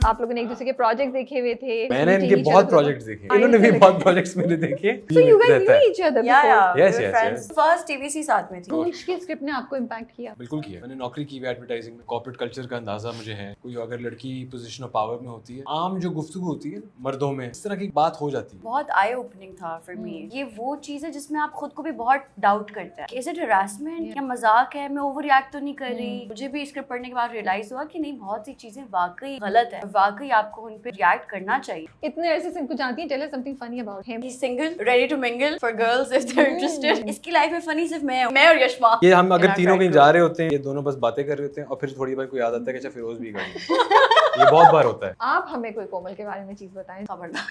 आप लोगों ने एक दूसरे के प्रोजेक्ट देखे हुए थे। मैंने इनके बहुत प्रोजेक्ट्स देखे, इन्होंने भी बहुत प्रोजेक्ट्स मेरे देखे। So you guys knew each other Yeah, before? yeah. Yes, we were yes, friends. yes. First TVC साथ में थी. गूंज की स्क्रिप्ट ने आपको इम्पैक्ट किया? बिल्कुल किया। मैंने नौकरी की हुई एडवर्टाइजिंग में, कॉर्पोरेट कल्चर का अंदाजा मुझे है। कोई अगर लड़की पोजीशन ऑफ पावर में होती है, आम जो गुफ्तगू होती है मर्दों में, इस तरह की बात हो जाती है। बहुत आई ओपनिंग था फॉर मी। ये वो चीज है जिसमें आप खुद को भी बहुत डाउट करते हैं, इज इट हरासमेंट या मजाक है, मैं ओवर रिएक्ट तो नहीं कर रही। मुझे भी स्क्रिप्ट पढ़ने के बाद रियलाइज हुआ कि नहीं, बहुत सी चीजें वाकई गलत है, वाकई आपको उन पे रिएक्ट करना चाहिए। इतने अरसे से इनको जानती हैं, tell us something funny about him. He's single, ready to mingle for girls if they're interested. इसकी लाइफ में फनी सिर्फ मैं और यशमा। ये हम अगर In our तीनों कहीं friend जा रहे होते हैं, ये दोनों बस बातें कर रहे होते हैं और फिर थोड़ी बार कोई याद आता है कि अच्छा फिरोज भी गाड़ी ये बहुत बार होता है। आप हमें कोई कोमल के बारे में चीज बताएं। खबरदार।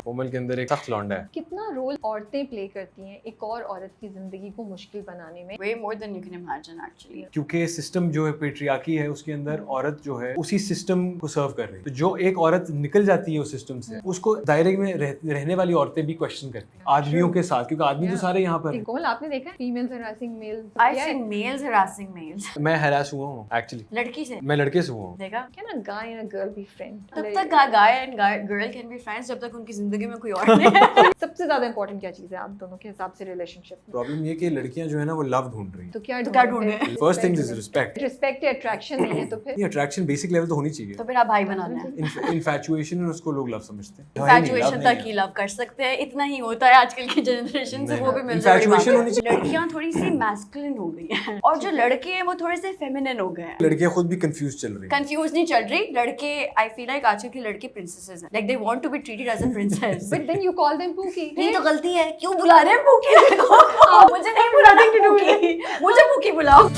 कोमल के अंदर एक सख्त लौंडा है। कितना रोल औरतें प्ले करती हैं एक और औरत की जिंदगी को मुश्किल बनाने में? Way more than you can imagine actually. क्योंकि सिस्टम जो है पेट्रियार्की है, उसके अंदर औरत जो है उसी सिस्टम को सर्व कर रही है। तो जो एक औरत निकल जाती है उस सिस्टम से, उसको दायरे में रहने वाली औरतें भी क्वेश्चन करती हैं आदमियों के साथ, क्योंकि आदमी तो सारे यहाँ पर हैं। कोमल, आपने देखा है females harassing males? I've seen males harassing males. मैं हैरास हुआ हूँ एक्चुअली, लड़की से मैं लड़के से हुआ हूँ। देखा? Can a guy and a girl be friends? तब तक guy and girl can be friends जब तक उनकी जिंदगी में कोई और नहीं है। सबसे ज्यादा इंपॉर्टेंट क्या चीज है आप दोनों के हिसाब से रिलेशनशिप में? प्रॉब्लम ये कि लड़कियां जो है ना वो लव ढूंढ रही हैं। तो क्या ढूंढ रहे हैं? First thing is respect. Respect या अट्रैक्शन नहीं है तो फिर ये अट्रैक्शन बेसिक लेवल तो होनी चाहिए। तो फिर आप भाई बनाना है। इन्फैचुएशन है उसको लोग लव समझते हैं। इन्फैचुएशन तक ही लव कर सकते हैं, इतना ही होता है आजकल की जनरेशन से, वो भी मिल जाए। Infatuation होनी चाहिए। लड़कियां थोड़ी सी मैस्कुलिन हो गई हैं और जो लड़के हैं वो थोड़े से फेमिनिन हो गए हैं। लड़कियां खुद भी कंफ्यूज चल रही हैं। कंफ्यूज नहीं चल रही, लड़के आई फील लाइक आजकल के लड़के प्रिंसेसेस हैं, like they want to be treated as a princess. But then you call them pookie. ये तो गलती है, क्यों बुला रहे हैं पूकी को? मुझे नहीं बुलाते पूकी, मुझे पूकी बुलाओ।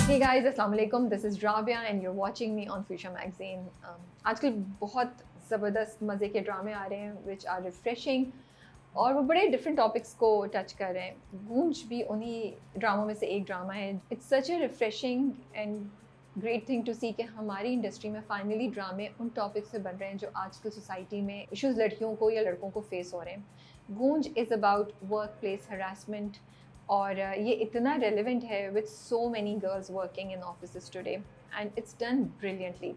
Hey guys, अस्सलाम वालेकुम, this is Rabia and you're watching me on Future Magazine. आजकल बहुत ज़बरदस्त मज़े के ड्रामे आ रहे हैं which are refreshing और वो बड़े डिफरेंट टॉपिक्स को टच कर रहे हैं। गूंज भी उन्हीं ड्रामों में से एक ड्रामा है। It's such a refreshing and great thing to see कि हमारी इंडस्ट्री में फाइनली ड्रामे उन टॉपिक्स से बन रहे हैं जो आजकल सोसाइटी में इश्यूज़ लड़कियों को या लड़कों को फेस हो रहे हैं। गूंज is about work place harassment और ये इतना रेलिवेंट है with so many girls working in offices today and it's done brilliantly.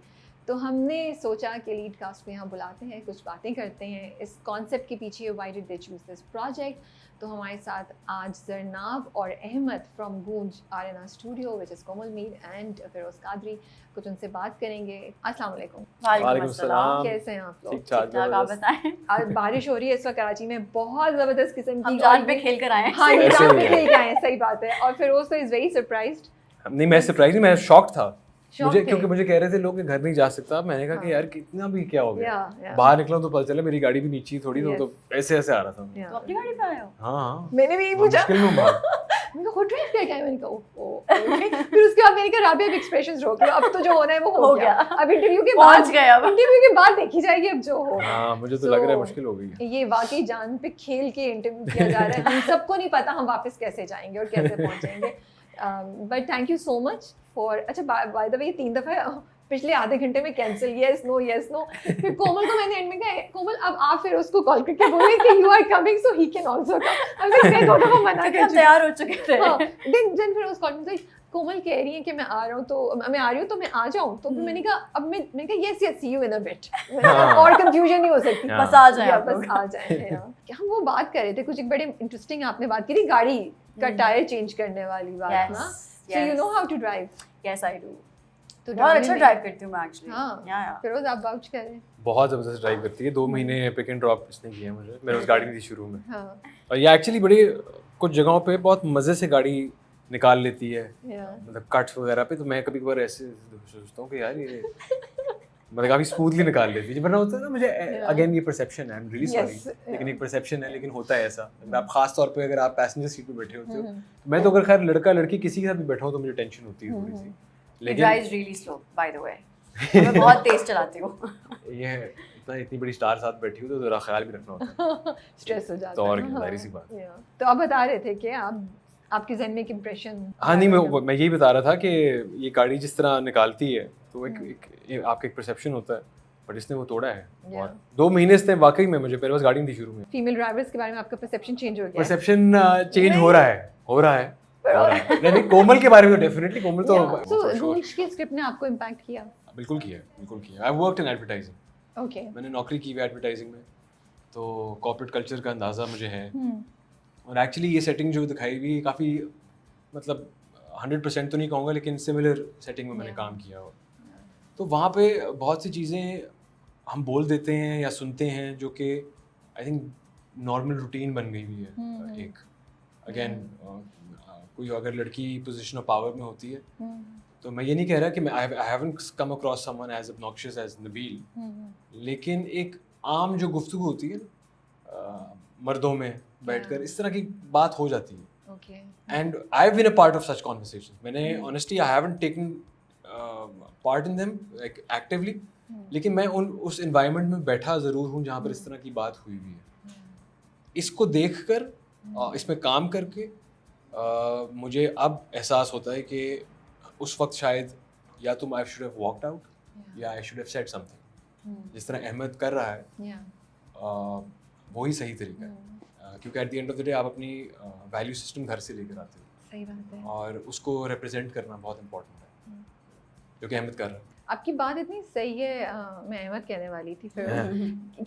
तो हमने सोचा कि लीड कास्ट को यहाँ बुलाते हैं, कुछ बातें करते हैं इस कॉन्सेप्ट के पीछे, why did they choose this project. तो हमारे साथ आज जरनाब और Ahmed from Goonj are in our studio which is Komal Mir and Firoz Qadri. कुछ उनसे बात करेंगे। अस्सलाम वालेकुम। वालेकुम अस्सलाम। कैसे हैं आप लोग? ठीक ठाक, आप बताएं। आज बारिश हो रही है इस वक्त कराची में, बहुत ज़बरदस्त किस्म की। हम जान पे खेल कर आए हैं। हाँ, ये ऐसे जान ही पे है। खेल के आए हैं, सही बात है। और फिरोज तो इज़ वेरी सरप्राइज्ड। नहीं, मैं सरप्राइज नहीं, मैं शॉक था। शॉक मुझे थे। क्योंकि मुझे कह रहे थे लोग कि घर नहीं जा सकता। मैंने कहा कि यार कितना भी क्या हो गया। Yeah. बाहर निकला तो पता चला मेरी गाड़ी भी नीचे थोड़ी Yes. तो ऐसे ऐसे आ रहा था मैं। Yeah. तो अपनी गाड़ी पे आए हो? हाँ, मैंने भी यही पूछा। मुश्किल में बाहर। मैंने कहा खुद ड्राइव करके आए? मैंने कहा ओके। फिर उसके बाद मैंने कहा राबिया, अब एक्सप्रेशंस रोक लो, अब तो जो होना है वो हो गया। अब इंटरव्यू के बाद पहुंच गए, अब इंटरव्यू के बाद देखी जाएगी अब जो हो। हाँ, मुझे तो लग रहा है मुश्किल हो गई है। ये वाकई जान पे खेल के इंटरव्यू किया जा रहा है। हम सबको नहीं पता हम वापस कैसे जाएंगे और कैसे पहुंचेंगे। But thank you so much for. अच्छा, बाय द वे, 3 दफ़ा पिछले आधे घंटे में कैंसिल, यस नो। फिर कोमल को मैंने एंड में कहा, कोमल अब आप फिर उसको कॉल करके बोले कि you are coming so he can also come. मैं दोनों को मना क्योंकि कर हम चुकी। तैयार हो चुके थे। हाँ, देन फिर उस कॉल में कोमल कह रही है कि मैं आ रहा हूँ, तो मैं आ रही हूँ तो मैं आ जाऊँ। तो फिर मैंने कहा अब मैंने कहा yes see you in a bit. और कंफ्यूजन नहीं हो सकती, हाँ। बस आ जाए या आप बस लोग। आ जाए। हम वो बात कर रहे थे, कुछ एक बड़े इंटरेस्टिंग आपने बात की थी, गाड़ी का टायर चेंज करने वाली बात ना। So you know how to drive? Yes I do. तो बहुत अच्छा ड्राइव करती हूँ मैं एक्चुअली। हाँ, या फिरोज आप वाउच कर रहे हैं। बहुत ज़बरदस्त ड्राइव करती है। 2 महीने पिक एंड ड्रॉप इसने किया मुझे। मेरे उस गाड़ी में थी शुरू में। हाँ, और ये एक्चुअली बड़ी कुछ जगहों पे बहुत मज़े से गाड़ी निकाल लेती है, या मतलब कट्स वगैरह पे। तो मैं कभी कभार ऐसे सोचता हूँ कि यार ये मतलब काफ़ी स्मूथली निकाल लेती है। वरना होता है ना, मुझे अगेन ये परसेप्शन है, आई एम रियली सॉरी, लेकिन एक परसेप्शन है, लेकिन होता है ऐसा। आप खास तौर पे अगर आप पैसेंजर सीट पे बैठे होते हो, तो मैं तो अगर खैर लड़का लड़की किसी के साथ भी बैठा हूँ तो मुझे टेंशन होती है थोड़ी सी। He drives really slow, by the way. मैं बहुत तेज चलाती हूँ। ये इतनी बड़ी स्टार साथ बैठी हूँ तो ज़रा ख्याल भी रखना होता है। स्ट्रेस हो जाता है। तो और हाँ, क्या, जाहिर सी बात। या। तो आप बता रहे थे कि आपके ज़हन में एक इम्प्रेशन। हाँ नहीं, मैं यही बता रहा था कि ये गाड़ी जिस तरह निकालती है तो एक आपका एक परसेप्शन होता है, बट इसने वो तोड़ा है। और 2 महीने इसने वाकई में, मुझे मेरे पास गाड़ी नहीं थी शुरू में। फीमेल ड्राइवर्स के बारे में आपका परसेप्शन चेंज हो गया? परसेप्शन चेंज हो रहा है। नहीं कोमल के बारे में डेफिनेटली कोमल तो सो for sure। गूंज की स्क्रिप्ट ने आपको इम्पैक्ट किया? बिल्कुल किया I worked in advertising. Okay. मैंने नौकरी की हुई एडवर्टाइजिंग में, तो कॉर्पोरेट कल्चर का अंदाज़ा मुझे है। और एक्चुअली ये सेटिंग जो दिखाई हुई काफ़ी मतलब 100% तो नहीं कहूँगा, लेकिन सिमिलर सेटिंग में मैंने काम किया। और तो वहाँ पे बहुत सी चीज़ें हम बोल देते हैं या सुनते हैं जो कि आई थिंक नॉर्मल रूटीन बन गई हुई है। एक अगेन कोई अगर लड़की पोजीशन ऑफ पावर में होती है, तो मैं ये नहीं कह रहा कि मैं I haven't come across someone as obnoxious as Nabeel, लेकिन एक आम जो गुफ्तगू होती है मर्दों में बैठकर इस तरह की बात हो जाती है। Okay. And I have been a part of such conversations. मैंने honestly I haven't taken part in them like actively, लेकिन मैं उस एनवायरनमेंट में बैठा ज़रूर हूँ जहाँ पर इस तरह की बात हुई हुई है। इसको देखकर इसमें काम करके मुझे अब एहसास होता है कि उस वक्त शायद या तो I should have walked out या I should have said something. जिस तरह अहमद कर रहा है वही सही तरीका है, क्योंकि at the end of the day आप अपनी वैल्यू सिस्टम घर से लेकर आते हो। सही बात है। और उसको रिप्रेजेंट करना बहुत इंपॉर्टेंट है, जो कि अहमद कर रहा है। आपकी बात इतनी सही है, मैं अहमद कहने वाली थी फिर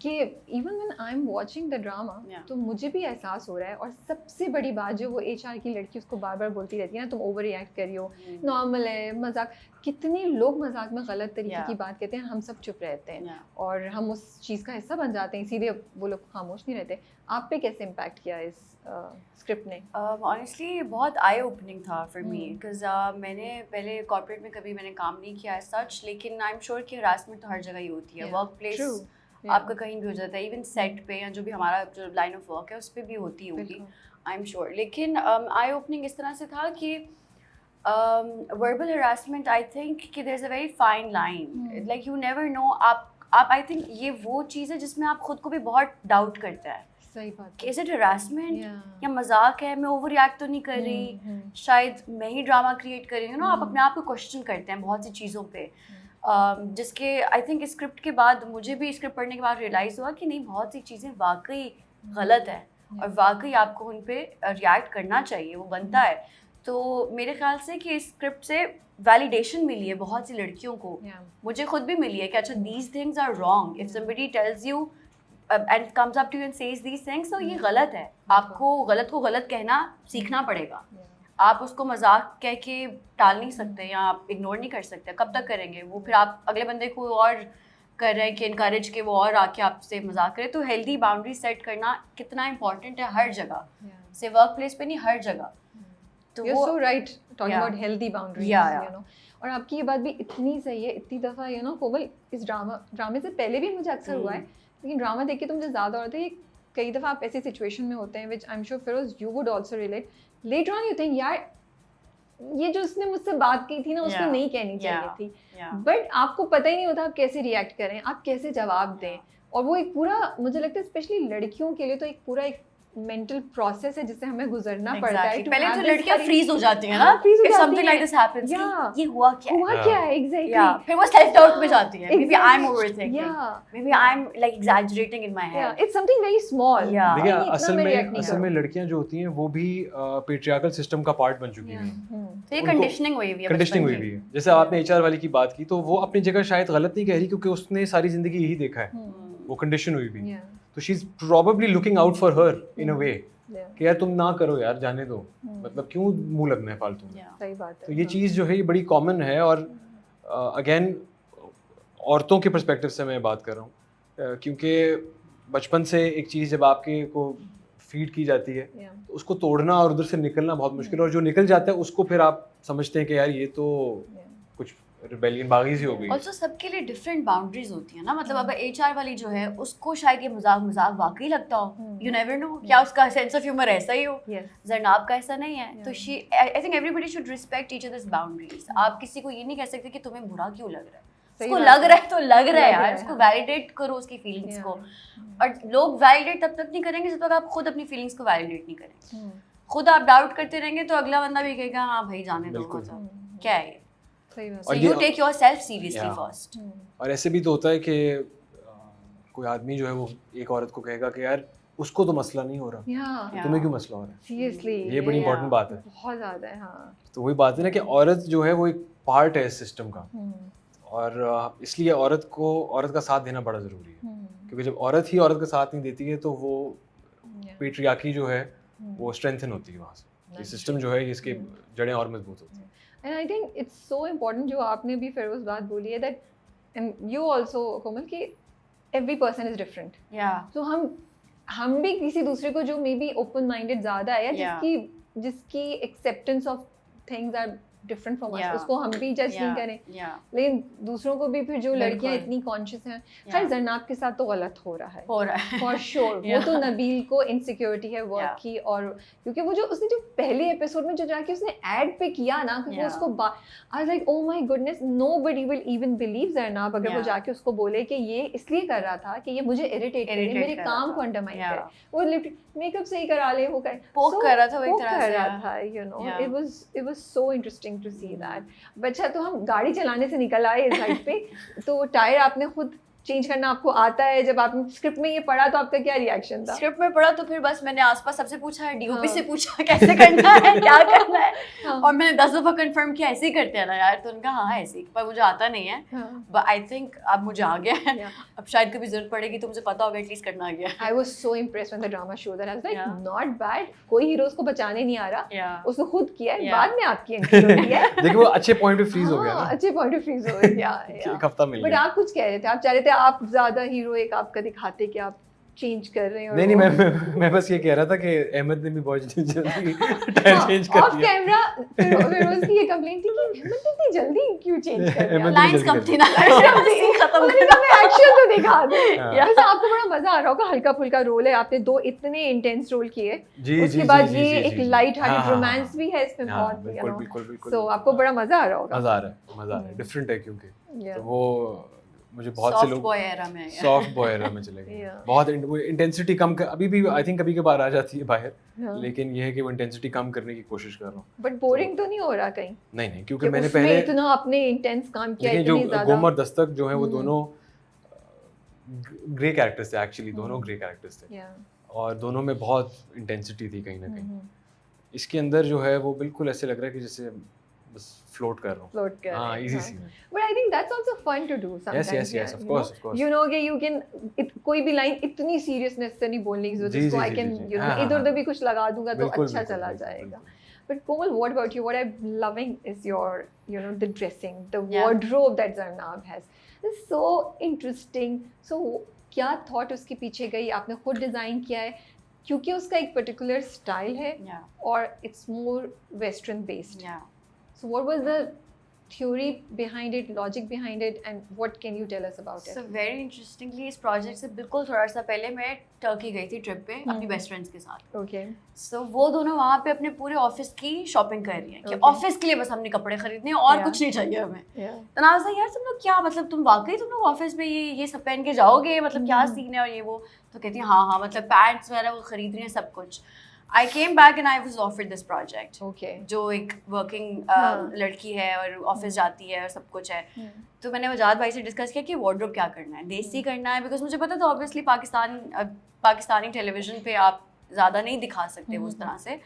कि even when I am watching the drama तो मुझे भी एहसास हो रहा है। और सबसे बड़ी बात जो वो एचआर की लड़की उसको बार बार बोलती रहती है ना, तुम ओवर रिएक्ट करी हो, नॉर्मल है, मजाक। कितने लोग मजाक में गलत तरीके की बात कहते हैं, हम सब चुप रहते हैं और हम उस चीज़ का हिस्सा बन जाते हैं, इसीलिए वो लोग खामोश नहीं रहते। आप पे कैसे इम्पैक्ट किया इस स्क्रिप्ट ने? ऑनेस्टली बहुत आई ओपनिंग था फॉर मी, बिकॉज मैंने पहले कॉर्पोरेट में कभी मैंने काम नहीं किया है सच, लेकिन आई एम श्योर कि हरासमेंट तो हर जगह ही होती है। वर्क प्लेस आपका कहीं भी हो जाता है, इवन सेट पे या जो भी हमारा जो लाइन ऑफ वर्क है उस पर भी होती होगी, आई एम श्योर। लेकिन आई ओपनिंग इस तरह से था कि वर्बल हरासमेंट आई थिंक कि there is a very fine line, like you never know. आप आई थिंक ये वो चीज़ है जिसमें आप खुद को भी बहुत डाउट करते हैं। सही बात। इज इट हरासमेंट या मजाक है, मैं ओवर रिएक्ट तो नहीं कर रही, शायद मैं ही ड्रामा क्रिएट कर रही हूँ ना। आप अपने आप को क्वेश्चन करते हैं बहुत सी चीज़ों पे, जिसके आई थिंक इस स्क्रिप्ट के बाद मुझे भी स्क्रिप्ट पढ़ने के बाद रियलाइज़ हुआ कि नहीं, बहुत सी चीज़ें वाकई गलत है और वाकई आपको उन पर रिएक्ट करना चाहिए, वो बनता है। तो मेरे ख्याल से कि इस स्क्रिप्ट से वैलिडेशन मिली है बहुत सी लड़कियों को, मुझे खुद भी मिली है कि अच्छा these things are wrong. If somebody tells you and comes up to you and says these things, तो ये गलत है। आपको गलत को गलत कहना सीखना पड़ेगा। आप उसको मजाक कह के टाल नहीं सकते या आप इग्नोर नहीं कर सकते। कब तक करेंगे वो? फिर आप अगले बंदे को और कर रहे हैं कि इनकरेज के वो और आके आपसे मजाक करे। तो हेल्दी बाउंड्री सेट करना कितना इंपॉर्टेंट है हर जगह, से वर्क प्लेस पे नहीं, हर जगह। तो You're so right talking about healthy boundaries, you know। और आपकी ये बात भी इतनी सही है। इतनी दफ़ा यू नो कोमल, इस ड्रामे से पहले भी मुझे अक्सर हुआ है, लेकिन ड्रामा देख के तो मुझे ज़्यादा होता है। कई दफ़ा आप ऐसी सिचुएशन में होते हैं which I am sure Feroz you would also relate. Later on you think यार ये जो उसने मुझसे बात की थी ना, उसको नहीं कहनी चाहिए थी, बट आपको पता ही नहीं होता आप कैसे रिएक्ट करें, आप कैसे जवाब दें। और वो एक पूरा, मुझे लगता है स्पेशली लड़कियों के लिए तो एक पूरा एक मेंटल प्रोसेस है जिससे हमें गुजरना पड़ता है। पहले तो लड़कियां फ्रीज हो जाती हैं ना, if something like this happens, ये हुआ क्या है exactly। फिर वो सेल्फ डाउट में जाती है, maybe I'm overthinking, maybe I'm like exaggerating in my head, it's something very small। देखिए असल में लड़कियां जो होती हैं वो भी पेट्रियार्कल सिस्टम का पार्ट बन चुकी हैं। तो ये कंडीशनिंग हुई हुई है। जैसे आपने एचआर वाली की बात की, तो वो अपनी जगह शायद गलत नहीं कह रही, क्योंकि उसने सारी जिंदगी यही देखा है, वो कंडीशन हुई भी। तो she is probably looking out for her in a way कि यार तुम ना करो यार, जाने दो, मतलब क्यों मुंह लगना है फालतू में। सही बात है। तो ये चीज़ जो है ये बड़ी कॉमन है। और अगेन औरतों के पर्सपेक्टिव से मैं बात कर रहा हूँ, क्योंकि बचपन से एक चीज़ जब आपके को फीड की जाती है तो उसको तोड़ना और उधर से निकलना बहुत मुश्किल है। और जो निकल जाता है उसको फिर आप समझते हैं कि यार ये तो कुछ रिबेलियन बागी सी हो गई। ऑल्सो सबके लिए डिफरेंट बाउंड्रीज होती है ना, मतलब अगर एचआर वाली जो है उसको शायद ये मजाक वाकई लगता हो, यू नेवर नो, क्या उसका सेंस ऑफ ह्यूमर ऐसा ही हो, जरनाब का ऐसा नहीं है। तो she I think everybody should respect each others boundaries. आप किसी को ये नहीं कह सकते कि तुम्हें बुरा क्यों लग रहा है, उसको लग रहा है तो लग रहा है यार, उसको वैलिडेट करो उसकी फीलिंग्स को। और लोग वैलिडेट तब तक नहीं करेंगे जब तक आप खुद अपनी फीलिंग्स को वैलिडेट नहीं करेंगे। खुद आप डाउट करते रहेंगे तो अगला बंदा भी कहेगा हाँ भाई जाने दो, क्या है। So you take yourself seriously first। और ऐसे भी तो होता है कि कोई आदमी जो है वो एक औरत को कहेगा कि यार उसको तो मसला नहीं हो रहा, Yeah, तुम्हें क्यों मसला हो रहा seriously. है? ये बड़ी इंपॉर्टेंट बात है। बहुत ज़्यादा है, हाँ. तो वही बात है ना कि औरत जो है वो एक पार्ट है इस सिस्टम का, और इसलिए औरत का साथ देना बड़ा ज़रूरी है, क्योंकि जब औरत ही औरत का साथ नहीं देती है तो वो पेट्रियार्की जो है वो स्ट्रेंथन होती है वहाँ से। ये सिस्टम जो है इसके जड़ें और मजबूत होती हैं। And I think it's so important जो आपने भी फिरोज बात बोली है, that and you also कोमल, कि every person is different. Yeah. So हम भी किसी दूसरे को जो मे बी ओपन माइंडेड ज़्यादा है, Yeah. जिसकी acceptance of things are different from us, Yeah. उसको हम भी जज नहीं करें, Yeah. लेकिन दूसरों को भी फिर जो लड़कियां बिल्कुल। इतनी कॉन्शियस हैं, Yeah. खैर जरनाब के साथ तो गलत हो रहा है हो रहा है। For sure. Yeah. वो तो नबील को इनसिक्योरिटी है वर्क Yeah. की, और क्योंकि वो जो उसने जो पहले एपिसोड में जो जाके उसने एड पे किया ना, क्योंकि Yeah. उसको I was like oh my goodness, nobody will even believe Zarnab अगर वो Yeah. जाके उसको बोले कि ये इसलिए कर रहा था कि ये मुझे इरिटेट करे, Irritate मेरे कर रहा काम था। को अंडरमाइन Yeah. करे। वो लिटरली मेकअप सही करा ले, वो कर Poke कर रहा था वो एक poke तरह कर से, रहा yeah. था, you know. Yeah. It was so interesting to see that. अच्छा, तो हम गाड़ी चलाने से निकल आए इस साइड पे, तो टायर आपने खुद चेंज करना आपको आता है? जब आपने स्क्रिप्ट में ये पढ़ा तो आपका क्या रिएक्शन था? स्क्रिप्ट में पढ़ा तो फिर बस मैंने आसपास सबसे पूछा, डीओपी हाँ. से पूछा कैसे करना है, क्या करना है, हाँ. और मैंने 10 दफा कंफर्म किया ऐसे ही करते हैं ना यार, तो उनका हाँ ऐसे ही, पर मुझे आता नहीं है, हाँ. बट आई थिंक अब मुझे आ गया है, Yeah. अब शायद कभी जरूरत पड़ेगी तो मुझे पता होगा एटलीस्ट करना आ गया। I was so impressed when the drama showed that. I was like, Yeah. not bad. कोई हीरोज को बचाने नहीं आ रहा, Yeah. उसने खुद किया है, Yeah. बाद में आपकी एंट्री होती है। देखिए वो अच्छे पॉइंट पे फ्रीज हो गया हाँ, ना, अच्छे पॉइंट ऑफ फ्रीज हो गया। एक हफ्ता मिल बट गया। आप कुछ कह रहे थे, आप चाह रहे थे आप ज्यादा हीरो एक आपका दिखाते कि आप चेंज कर रहे हैं। नहीं मैं बस ये कह रहा था कि अहमद ने भी बहुत जल्दी टायर चेंज कर ऑफ दिया। कैमरा फिर उसकी ये कंप्लेंट थी कि अहमद ने इतनी जल्दी क्यों चेंज कर दिया? अहमद लाइंस जल्दी कम कर थी ना, सीन खत्म उन्होंने करना। कहा, एक्शन तो दिखा दे। हाँ। वैसे आपको बड़ा मजा आ रहा होगा, हल्का फुल्का रोल है, आपने 2 इतने इंटेंस रोल किए, जी उसके जी बाद जी, ये जी, एक जी, जी। लाइट हाँ, हार्टेड हाँ, रोमांस हाँ, भी है इसमें हाँ, बहुत, बिल्कुल बिल्कुल बिल्कुल। तो आपको बड़ा मजा आ रहा होगा। मजा आ रहा है, डिफरेंट है क्योंकि Yeah. तो वो मुझे बहुत से सॉफ्ट लोग बॉय एरा में सॉफ्ट बॉय एरा में चले गए। Yeah. बहुत इंटेंसिटी कम अभी भी आई थिंक कभी कभार आ जाती है बाहर, हाँ। लेकिन ये है कि वो इंटेंसिटी कम करने की कोशिश कर रहा हूँ। बट बोरिंग तो नहीं हो रहा कहीं? नहीं क्योंकि कि मैंने उसमें पहले इतना आपने इंटेंस काम किया, देखिए जो इतनी ज्यादा। गोमर दस्तक जो है वो हम्म। दोनों ग्रे कैरेक्टर्स थे, एक्चुअली दोनों ग्रे कैरेक्टर्स थे, Yeah. और दोनों में बहुत इंटेंसिटी थी कहीं ना कहीं। हम्म, इसके अंदर जो है वो बिल्कुल ऐसे लग रहा है कि जैसे बस फ्लोट कर रहा हूँ। float कर हाँ, रहे हैं, इजी हाँ। सीन है। But I think that's also fun to do sometimes. yes, yeah, of you course, know? of course. You know कि you can कोई भी लाइन इतनी सीरियसनेस से नहीं बोलने की जरूरत है, जी, इसको जी, I ji, can ji, you know हाँ, इधर उधर हाँ, भी कुछ लगा दूंगा तो बिल्कुल, अच्छा बिल्कुल, चला बिल्कुल, जाएगा। बिल्कुल। But Komal, what about you? What I'm loving is your, you know, the dressing, the Yeah. wardrobe that Zarnab has. It's so interesting. So क्या thought उसके पीछे गई? आपने खुद डिजाइन किया है क्योंकि उसका एक particular style है, Yeah. or it's more Western based? Yeah. So what was the theory behind it, logic behind it, and what can you tell us about it? So very interestingly इस project से बिल्कुल थोड़ा सा पहले मैं Turkey गई थी ट्रिप पे अपनी बेस्ट फ्रेंड्स के साथ। Okay. सो वो दोनों वहाँ पे अपने पूरे ऑफिस की शॉपिंग कर रही हैं कि Okay. ऑफिस के लिए बस हमने कपड़े खरीदने हैं और Yeah. कुछ नहीं चाहिए हमें। Yeah. तो ना से यार तुम लोग क्या मतलब तुम वाकई तुम लोग ऑफिस में ये सब पहन के जाओगे, मतलब क्या सीन है और ये वो। तो कहती है हाँ मतलब पैंट्स वगैरह वो खरीद रही हैं सब कुछ। I came back and I was offered this project, Okay. जो एक वर्किंग हाँ. लड़की है और ऑफिस जाती है और सब कुछ है। तो मैंने वजाद भाई से डिस्कस किया कि वार्डरोब क्या करना है, देसी करना है, बिकॉज मुझे पता था ऑब्वियसली पाकिस्तानी टेलीविजन पे आप ज़्यादा नहीं दिखा सकते वो उस तरह से,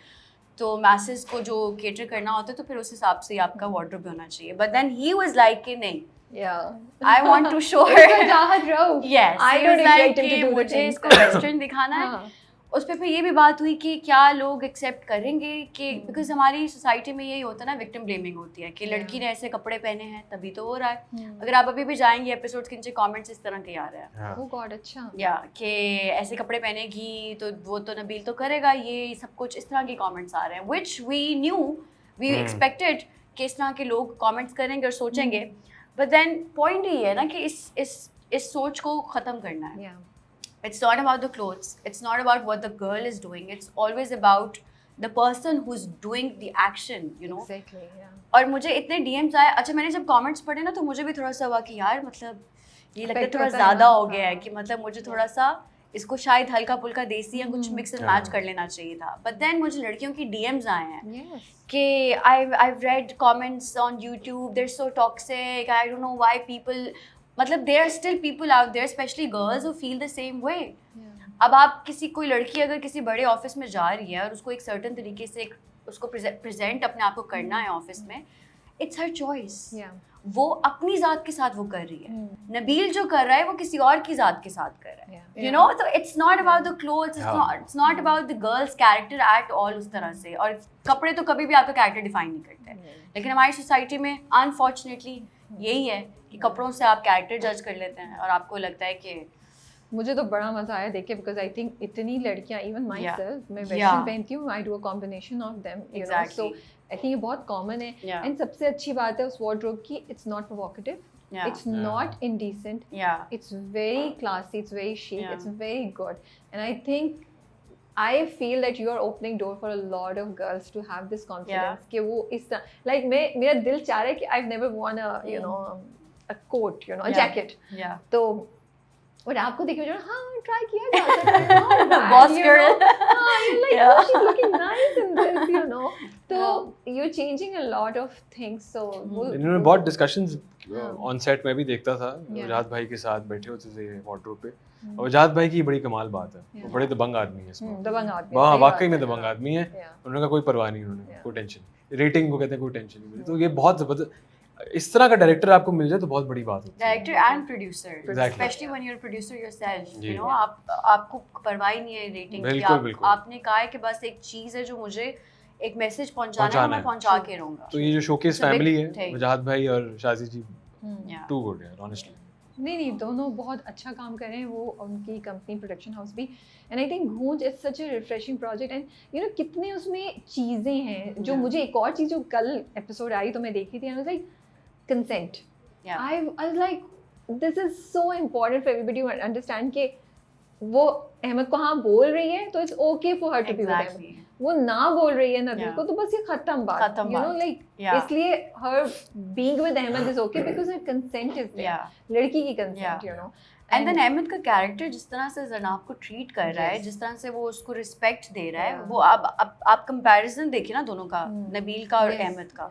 तो मैसेज को जो केटर करना होता है तो फिर उस हिसाब से आपका वार्डरोब होना चाहिए। But then he was like कि नहीं, Yeah. I want to show It's a Rahat Rauf. Yes I don't expect him to do the मुझे things. इसको वेस्टर्न दिखाना है। हाँ. उस पे फिर ये भी बात हुई कि क्या लोग एक्सेप्ट करेंगे कि बिकॉज हमारी सोसाइटी में यही होता है ना, विक्टिम ब्लेमिंग होती है कि लड़की ने ऐसे कपड़े पहने हैं तभी तो हो रहा है। अगर आप अभी भी जाएंगे एपिसोड्स के नीचे कमेंट्स इस तरह के आ रहे हैं हाँ। Oh God, अच्छा. या कि ऐसे कपड़े पहनेगी तो वो तो नबील तो करेगा, ये सब कुछ इस तरह के कमेंट्स आ रहे हैं which we knew, we expected कि इस तरह के लोग कमेंट्स करेंगे और सोचेंगे। बट देन पॉइंट ये है ना कि इस सोच को ख़त्म करना है। Yeah. It's not about the clothes. It's not about what the girl is doing. It's always about the person who's doing the action, you know. Exactly. Yeah. और मुझे इतने DMs आए, अच्छा मैंने जब comments पढ़े ना तो मुझे भी थोड़ा सा हुआ कि यार मतलब ये लगता है Affect थोड़ा करता है ज़्यादा ना, हो गया है हाँ. कि मतलब मुझे थोड़ा सा इसको शायद हल्का फुल्का देसी या कुछ मिक्स एंड मैच हाँ. कर लेना चाहिए था। बट देन मुझे लड़कियों की DMs आए हैं Yes. कि I've read comments on YouTube, they're so toxic, I don't know why people, मतलब there are still people out there, especially girls, who feel the same way. Yeah. अब आप किसी कोई लड़की अगर किसी बड़े ऑफिस में जा रही है और उसको एक सर्टन तरीके से उसको प्रेजेंट अपने आप को करना है ऑफिस में, इट्स हर चॉइस। वो अपनी जात के साथ वो कर रही है। नबील जो कर रहा है वो किसी और की जात के साथ कर रहा है, यू नो। तो it's not about the clothes, it's not about the girls character at all उस तरह से। और कपड़े तो कभी भी आपका कैरेक्टर डिफाइन नहीं करते हैं, लेकिन हमारी सोसाइटी में अनफॉर्चुनेटली यही है कि कपड़ों से आप कैरेक्टर जज कर लेते हैं और आपको लगता है कि मुझे तो बड़ा मजा आया देख के, बिकॉज आई थिंक इतनी लड़कियां, इवन माई सेल्फ, मैं वेस्टर्न पहनती हूँ, I do a combination of them, you know, so I think ये बहुत कॉमन है। एंड सबसे अच्छी बात है उस वार्डरोब की, it's not provocative, it's not indecent, it's very classy, it's very chic, it's very good, and I think I feel that you are opening door for a lot of girls to have this confidence कि वो इस like मेरा दिल चाह रहा है कि I've never worn a you know a coat, you know, a jacket, तो और आपको देखिए जो हाँ ट्राई किया जा सकता है, boss girl, like she's looking nice in this, you know, तो you're changing a lot of things, so इन्होंने बहुत डिस्कशंस ऑन सेट में भी देखता था, वजाहत भाई के साथ बैठे होते थे वार्डरोब पे, और वजाहत भाई की बड़ी कमाल बात है, वो बड़े दबंग आदमी है इसमें, दबंग आदमी, हाँ वाकई में दबंग आदमी है, उन्होंने का कोई परवाह नहीं, उन्होंने कोई टेंशन, रेटिंग को कहते हैं कोई टेंशन नहीं, तो ये बहुत जबरदस्त, इस तरह का डायरेक्टर आपको मिल जाए तो बहुत बड़ी बात होती है। Director and producer, specially when you are producer yourself, you know, आपको परवाह ही नहीं है रेटिंग की, आपने कहा है कि बस एक चीज है जो मुझे एक मैसेज पहुंचाना है, मैं पहुंचा के रहूंगा। तो ये जो शोकेस फैमिली है, वजाहत भाई और शाजी जी, टू गुड यार ऑनेस्टली। नहीं दोनों बहुत अच्छा काम कर रहे हैं, वो उनकी कंपनी प्रोडक्शन हाउस भी, एंड आई थिंक गूंज is such a refreshing project, and you know कितने उसमें चीज़ें हैं जो मुझे, एक और चीज़ जो कल एपिसोड आई तो मैं देखी थी, I was like consent, I was like this is so important for everybody to understand कि वो अहमद को हाँ बोल रही है तो it's okay for her to be with Ahmed, वो ना बोल रही है नबील को तो बस ये खत्म बात, यू नो, लाइक इसलिए her being with Ahmed is okay because her consent is there, लड़की की consent, you know. And then Ahmed का कैरेक्टर जिस तरह से जनाब को ट्रीट कर रहा है, जिस तरह से वो उसको रिस्पेक्ट दे रहा है, वो आप कंपैरिजन देखिए ना दोनों का, नबील का और अहमद का,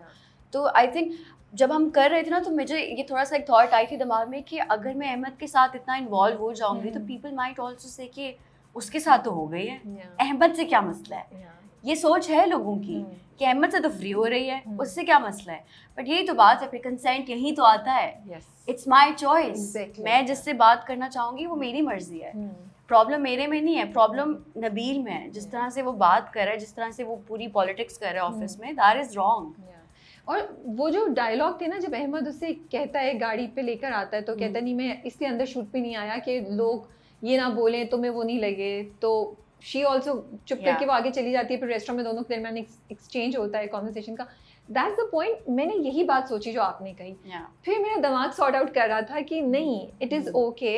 तो आई थिंक जब हम कर रहे थे ना तो मुझे ये थोड़ा सा एक थॉट आई थी दिमाग में कि अगर मैं अहमद के साथ इतना इन्वॉल्व हो जाऊंगी तो पीपल माइट ऑल्सो से कि उसके साथ तो हो गई है, अहमद से क्या मसला है, ये सोच है लोगों की कि अहमद से तो फ्री हो रही है, उससे क्या मसला है, बट यही तो बात है, फिर कंसेंट यही तो आता है, इट्स माई चॉइस, मैं जिससे बात करना चाहूंगी वो मेरी मर्जी है, प्रॉब्लम मेरे में नहीं है, प्रॉब्लम नबील में है, जिस तरह से वो बात कर रहा है, जिस तरह से वो पूरी पॉलिटिक्स कर रहा है ऑफिस में, दैट इज रॉन्ग। और वो जो डायलॉग थे ना, जब अहमद उससे कहता है, गाड़ी पे लेकर आता है तो कहता नहीं मैं इसलिए अंदर शूट पे नहीं आया कि लोग ये ना बोलें तो मैं वो नहीं लगे, तो शी ऑल्सो चुप करके वो आगे चली जाती है, फिर रेस्टोरेंट में दोनों के दरमियान एक्सचेंज होता है कॉन्वर्सेशन का, दैट्स द पॉइंट। मैंने यही बात सोची जो आपने कही, फिर मेरा दिमाग सॉर्ट आउट कर रहा था कि नहीं, it is okay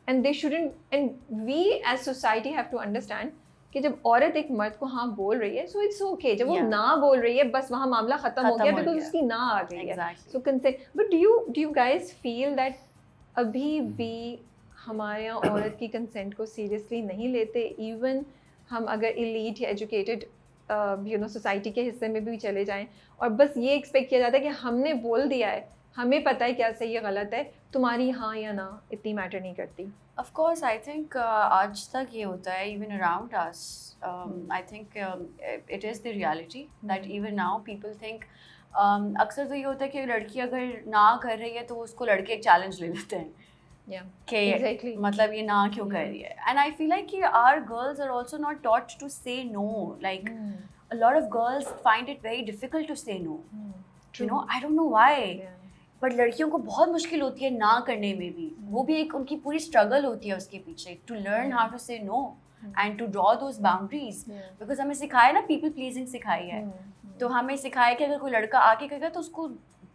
and they shouldn't, and we as society have to understand कि जब औरत एक मर्द को हाँ बोल रही है सो इट्स ओके, जब वो ना बोल रही है बस वहाँ मामला खत्म हो गया बिकॉज उसकी ना आ गई है, so consent. But do you guys feel that अभी भी हमारे यहाँ औरत की कंसेंट को सीरियसली नहीं लेते, इवन हम अगर इलीट या एजुकेटेड यू नो सोसाइटी के हिस्से में भी चले जाएं और बस ये एक्सपेक्ट किया जाता है कि हमने बोल दिया है, हमें पता है क्या सही है गलत है, तुम्हारी हाँ या ना इतनी मैटर नहीं करती। Of course, I think आज तक ये होता है, even around us. I think it is the reality that even now people think अक्सर तो ये होता है कि लड़की अगर ना कर रही है तो उसको लड़के एक चैलेंज ले लेते हैं कि मतलब ये ना क्यों कर रही है, and I feel like our girls are also not taught to say no. Like a lot of girls find it very difficult to say no. You know, I don't know why. But लड़कियों को बहुत मुश्किल होती है ना करने में भी, वो भी एक उनकी पूरी स्ट्रगल होती है उसके पीछे, to learn how to say no and to draw those boundaries, because हमें सिखाया ना, पीपल प्लीजिंग सिखाई है, तो हमें सिखाया कि अगर कोई लड़का आके कहेगा तो उसको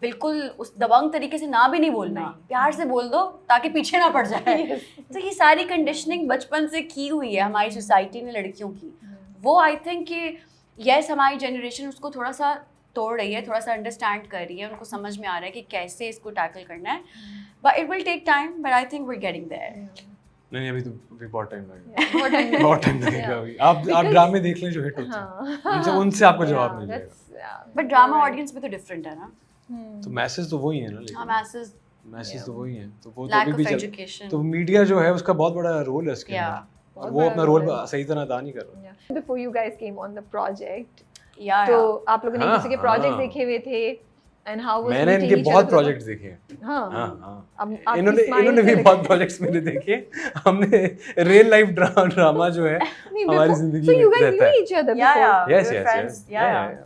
बिल्कुल उस दबंग तरीके से ना भी नहीं बोलना, प्यार से बोल दो ताकि पीछे ना पड़ जाए। तो ये सारी कंडीशनिंग बचपन से की हुई है हमारी सोसाइटी ने लड़कियों की, वो आई थिंक कि यस हमारी जनरेशन उसको थोड़ा सा तोड़ रही है, थोड़ा सा अंडरस्टैंड कर रही है, उनको समझ में आ रहा है कि कैसे इसको टैकल करना है, but it will take time, but I think we are getting there. नहीं अभी तो बहुत टाइम लगेगा, बहुत टाइम लगेगा अभी। आप ड्रामे देख लें जो हिट होते हैं, उनसे आपको जवाब मिल जाएगा, बट ड्रामा ऑडियंस में तो डिफरेंट है ना, तो मैसेज तो वही है ना, लेकिन मैसेज तो वही है, तो वो lack of education. तो मीडिया जो है उसका बहुत बड़ा रोल है इसके अंदर, बहुत वो बड़ा अपना रोल role है। सही तरह अदा नहीं कर रहा। Yeah. Before you guys came on the project, या तो आप लोगों ने एक हाँ, दूसरे के प्रोजेक्ट हाँ। देखे हुए थे एंड हाउ वाज मैंने इनके बहुत प्रोजेक्ट्स देखे हैं। हाँ हाँ अब आपकी इन्होंने smile इन्होंने से भी लग- बहुत प्रोजेक्ट्स मेरे देखे। हमने रियल लाइफ ड्रामा जो है नहीं, हमारी before- जिंदगी so you में guys रहता knew है। each other या before? Yes, yes, yes.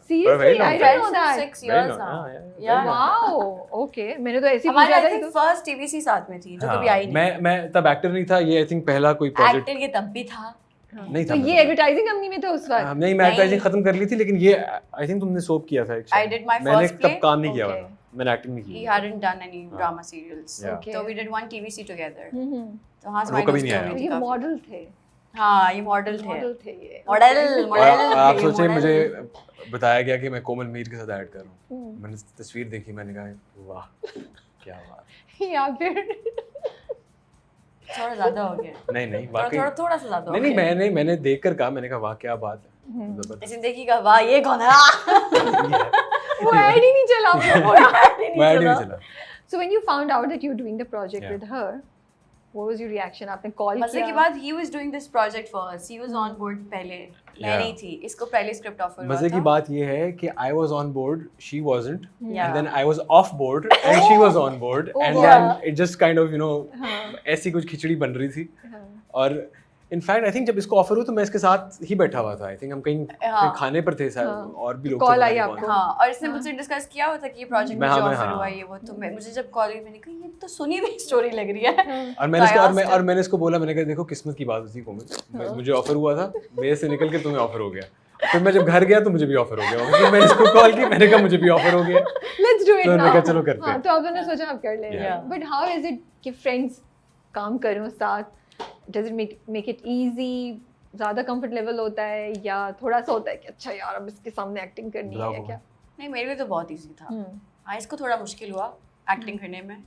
Seriously? For a very long I time. didn't know that. 6 Very years long, now. yeah, yeah, Yeah. very long. Wow, okay. मैंने तो ऐसे ही हमारी पूछा आई था थिंक तो फर्स्ट टीवीसी साथ में थी जो कभी आई नहीं। मैं तब एक्टर नहीं था, ये आई थिंक पहला कोई प्रोजेक्ट एक्टर ये तब भी था। नहीं था। तो ये एडवर्टाइजिंग कंपनी में था उस वक्त नहीं, मैं एडवर्टाइजिंग खत्म कर ली थी, लेकिन ये आई थिंक तुमने सोप किया था एक I शायद। did my मैंने first play. तब काम नहीं किया हुआ Okay. था, मैंने एक्टिंग नहीं He की। hadn't done any drama serials. Yeah. Okay. So we did one TVC together. हम्म तो वहाँ से वो हमारी कभी नहीं दोस्ती आया। हो गई थी ये काफी। मॉडल थे हाँ ये मॉडल थे। मॉडल थे ये मॉडल और मॉडल आप थे, सोचे मॉडल। मुझे बताया गया कि मैं कोमल मीर के साथ ऐड कर रहा हूँ। हम्म। मैंने तस्वीर देखी, मैंने कहा वाह क्या बात। या फिर थोड़ा ज्यादा हो गया। नहीं थोड़ा वाकई थोड़ा सा ज्यादा हो नहीं गया। मैंने देखकर कहा, मैंने कहा वाह क्या बात है। हम्म। जबरदस्त। जिंदगी का वाह ये कौन है? वो ऐड ही नहीं चला आप लोगों का। मैं ऐड ही नहीं चला। So when you found out that you were doing the project Yeah. with her, what was your reaction? आपने कॉल मजे किया की बात he was doing this project first. He was on board पहले। मैं Yeah. नहीं थी। इसको पहले स्क्रिप्ट ऑफर हुआ मजे की था। बात ये है कि I was on board, she wasn't, Yeah. and then I was off board and she was on board, Oh, and yeah. then it just kind of हाँ, ऐसी कुछ खिचड़ी बन रही थी। हाँ। और इनफैक्ट आई थिंक जब इसको ऑफर हुआ तो मैं इसके साथ ही बैठा हुआ था। आई थिंक हम कहीं खाने पर थे शायद, हाँ। और भी लोग Call थे, आई पता नहीं आपको? कौन। हाँ और इसने मुझसे डिस्कस किया हुआ था कि ये प्रोजेक्ट मैं- मुझे हाँ, मैं- ऑफर हाँ। हुआ है ये वो तो मुझे जब कॉल हुई मैंने कहा ये तो सुनी हुई स्टोरी लग रही है। और मैंने So I इसको asked her. और मैंने इसको बोला, मैंने कहा देखो किस्मत की बात होती कोमल, मुझे ऑफर हुआ था, मेरे से निकल के तुम्हें ऑफर हो गया। फिर मैं जब घर गया तो मुझे भी ऑफर हो गया। फिर मैंने इसको कॉल की, मैंने कहा मुझे भी ऑफर हो गया। Let's do it तो now. मैंने कहा चलो करते हाँ हैं। तो आप लोगों ने सोचा आप कर लेंगे। Yeah. But how is it कि friends काम करें साथ? Does it make it easy? ज़्यादा comfort level होता है या थोड़ा सा होता है कि अच्छा यार अब इसके सामने एक्टिंग करनी है या बताओ क्या? नहीं मेरे लिए तो बहुत इजी था। हम्म। हाँ इसको थोड़ा मुश्किल हुआ एक्टिंग करने में।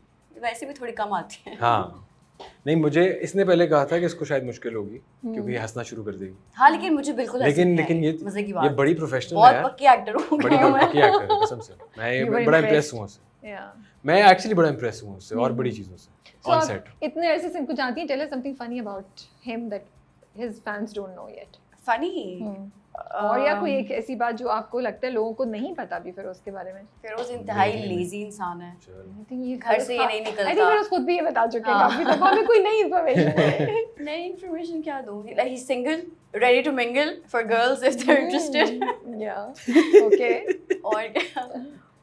वैसे भी थोड़ी कम आती है। हाँ नहीं, मुझे इसने पहले कहा था कि इसको शायद मुश्किल होगी क्योंकि ये हंसना शुरू कर देगी, हाँ लेकिन मुझे बिल्कुल ऐसे लेकिन नहीं लेकिन आई। ये मजे की ये बात बड़ी प्रोफेशनल है बहुत यार, पक्की एक्टर हूँ बड़ी मैं। पक्की एक्टर है कसम से। मैं You were बड़ा impressed. इम्प्रेस हूँ उससे। Yeah. मैं एक्चुअली बड़ा इम्प्रेस हूँ उससे और बड़ी चीज़ों से So ऑन आप सेट। इतने अरसे से इनको जानती हैं, tell us something funny about him that his fans don't know yet. Funny और या कोई एक ऐसी बात जो आपको लगता है लोगों को नहीं पता भी फिर उसके बारे में? फिरोज इंतहाई लेजी इंसान है। I think ये घर से ये नहीं I think निकलता। फिरोज खुद भी ये बता चुके हैं हाँ। काफी दफा, हमें कोई नई इन्फॉर्मेशन है। नई इन्फॉर्मेशन क्या दूंगी? Like he's single, ready to mingle for girls if they're interested. Yeah. Okay.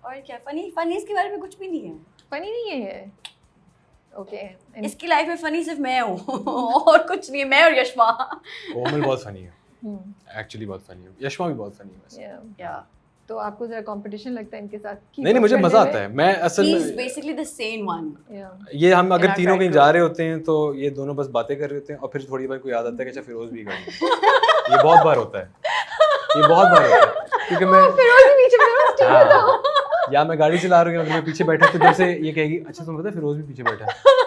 और क्या फनी इसके बारे में कुछ भी नहीं है। फनी नहीं है ये। Okay. And- इसकी लाइफ में फनी सिर्फ मैं हूँ और कुछ नहीं है। मैं और यशमा। कोमल बहुत फनी है, Hmm. एक्चुअली बहुत फनी है। यशमा भी बहुत फनी है वैसे। Yeah. या तो आपको जरा कंपटीशन लगता है इनके साथ? keep नहीं up मुझे करने मजा में? आता है। मैं असल he is में basically the sane one. Yeah. ये हम अगर our तीनों कहीं track जा रहे होते हैं तो ये दोनों बस बातें कर रहे होते हैं और फिर थोड़ी बार कोई याद आता है कि अच्छा फिरोज भी गई। ये बहुत बार होता है, ये बहुत बार होता है क्योंकि मैं फिरोज भी पीछे फिरोज ठीक है तो। हाँ, या मैं गाड़ी चला रहा हूँ या मैं पीछे बैठा तो इधर से ये कहेगी अच्छा तुम्हें पता है फिरोज भी पीछे बैठा है।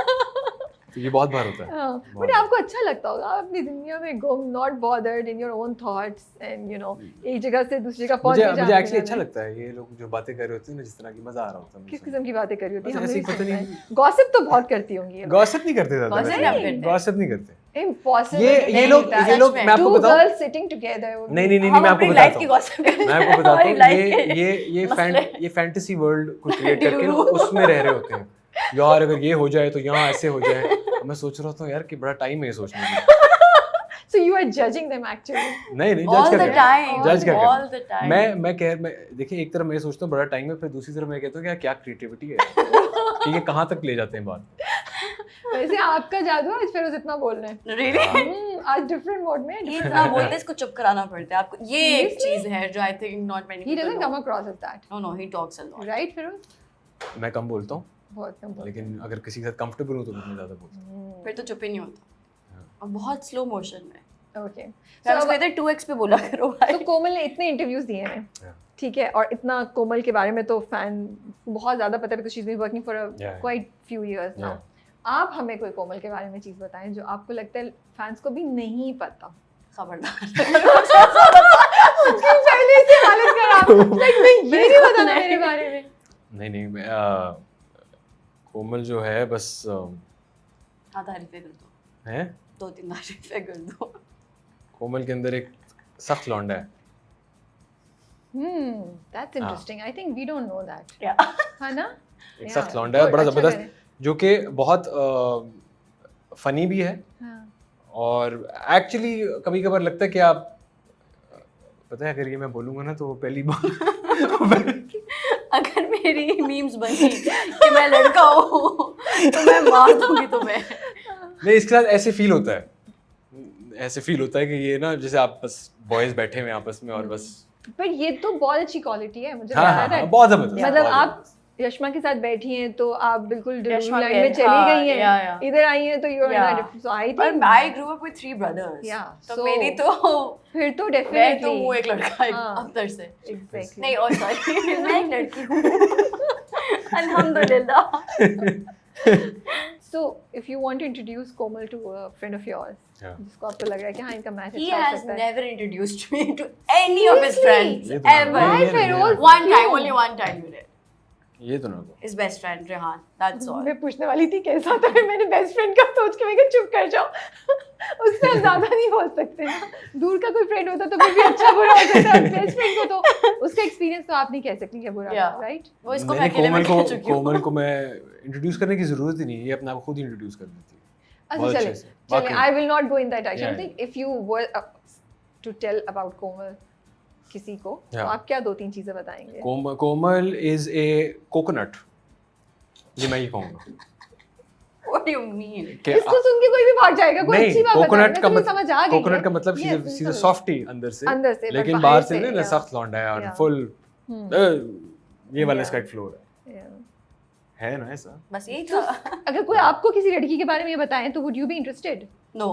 तो ये बहुत बार होता है। हाँ, बहुत। बट आपको अच्छा लगता होगा आप अपनी दुनिया में go not bothered in your own thoughts and you know एक जगह से दूसरी जगह पहुंच मुझे एक्चुअली अच्छा लगता है ये लोग जो बातें कर रहे होते हैं ना, जिस तरह की मजा आ रहा होता है किस मुझे। किस्म की बातें कर रही होती है? बस हमें ऐसे भी ही पता सुनना नहीं। है। गॉसिप तो बहुत करती होंगी ये लोग। गॉसिप नहीं करते ज्यादा Gossip वैसे। नहीं करते। गॉसिप नहीं करते। Impossible. ये लोग मैं आपको Two बताऊं, girls sitting together. नहीं हम मैं आपको अपनी लाइफ की बताता हूँ, gossip करते मैं हैं। आपको बताता हमारी हूँ life के मसले। ये फैंटेसी वर्ल्ड को क्रिएट करके ना डिलूलू। उसमें रह रहे होते हैं। यार अगर ये हो जाए तो यहाँ ऐसे हो जाए। मैं सोच रहा था यार कि बड़ा टाइम है ये सोचने में। So you are judging them actually. नहीं All जज the कर time. जज कर All the time. मैं देखिए एक तरफ मैं सोचता हूँ बड़ा टाइम है, फिर दूसरी तरफ मैं कहता हूँ कि यार क्या क्रिएटिविटी है कि ये कहाँ तक ले जाते हैं बात। वैसे आपका जादू आज फिरोज इतना बोल रहे हैं। Really? आज different mode में। ये इतना बोलते हैं इसको चुप कराना पड़ता है आपको। ये एक Seriously? चीज है जो I think not many He doesn't come across as that. No, he talks a lot. Right Firoz? मैं कम बोलता हूँ, बहुत कम बोलते लेकिन अगर किसी के साथ कंफर्टेबल हूँ तो मैं ज़्यादा बोलता हूँ। फिर तो चुप ही नहीं होता। और बहुत स्लो मोशन में। हैं। Okay. मैं उसको इधर 2x पे बोला करो भाई। तो कोमल ने इतने इंटरव्यूज दिए हैं, Yeah. ठीक है, और इतना कोमल के बारे में तो फैन बहुत ज़्यादा पता है because she is been working for Yeah. Quite few years now. आप हमें कोई कोमल के बारे में चीज़ बताएं जो आपको लगता है फैंस को भी नहीं पता। खबरदार। उसकी पहले से हालत खराब, लाइक मैं ये नहीं पता ना मेरे बारे में। नहीं मैं कोमल जो है बस हाँ तारीफें कर दो। है 2-3 तारीफें कर दो। कोमल के अंदर एक सख्त लौंडा है। That's interesting. I think we don't know that. है ना? एक Yeah, सख्त लौंडा है, good, बड़ा अच्छा जबरदस्त, करें। जो कि बहुत फनी भी है हाँ। और एक्चुअली कभी कभार लगता है कि आप पता है, अगर ये मैं बोलूँगा ना तो पहली बार अगर मेरी मीम्स बनी कि मैं लड़का हूँ तो मैं मार दूंगी तुम्हें। नहीं, इसके साथ ऐसे फील होता है, ऐसे फील होता है कि ये ना जैसे आप बस बॉयज बैठे हुए हैं आपस में और बस पर ये तो बहुत अच्छी क्वालिटी है, मुझे हाँ लगता हाँ है। हाँ, बहुत जबरदस्त, मतलब बहुत आप जबरदस्त। यशमा के साथ बैठी हैं तो आप बिल्कुल यशमा लाइन के, में चली हाँ, गई हैं, yeah. इधर आई हैं तो यू Yeah. आर सो आई पर think I grew up with 3 brothers. Yeah, तो so- मेरी तो फिर तो मैं डेफिनेटली तो हूँ एक लड़का हाँ। अंदर से। एग्जैक्टली नहीं, और सॉरी मैं एक लड़की हूँ। अल्हम्दुलिल्लाह। So if you want to introduce Komal to a friend of yours Yeah. जिसको आपको लग रहा है कि हाँ इनका मैच He अच्छा हो has सकता है, never introduced me to any of his Seriously? friends ये तो ever. नहीं, Why ये नहीं, Feroz? One time, क्यों? only one time you did. ये तो ना दो। His best friend Rehan. That's all. मैं पूछने वाली थी कैसा था, फिर मैंने बेस्ट फ्रेंड का सोच के मैं कहा चुप कर जाओ। उससे हम ज्यादा नहीं बोल सकते ना, दूर का कोई फ्रेंड होता तो फिर भी अच्छा बुरा हो सकता है, बेस्ट फ्रेंड को तो उसका एक्सपीरियंस तो आप नहीं कह सकती है बुरा, Yeah. राइट? वो इसको मैं मैंने अकेले में कोमल कह चुकी हूँ। कोमल को मैं इंट्रोड्यूस करने की जरूरत ही नहीं है, ये अपने आप को खुद ही इंट्रोड्यूस कर देती है। अच्छा बहुत चले अच्छे से, चले, वाकई। I will not go in that direction. Yeah, think if you were to tell about Komal किसी को तो Yeah. आप क्या 2-3 चीजें बताएंगे? कोमल इज ए कोकोनट, ये मैं ही कहूँगा What do you mean? कि इसको सुन के कोई भी भाग जाएगा, कोई नहीं, अच्छी बात कोकोनट का मतलब समझ आ गई कोकोनट का मतलब Yes, शी इज बिल्कुल। सॉफ्टी अंदर से but लेकिन बाहर बाहर से, से ना yeah. सख्त लौंडा है और Yeah. फुल ये वाला Yeah. इसका एक फ्लोर Yeah. है ना ऐसा। बस यही था। अगर कोई आपको किसी लड़की के बारे में ये बताएं तो would you be interested? No.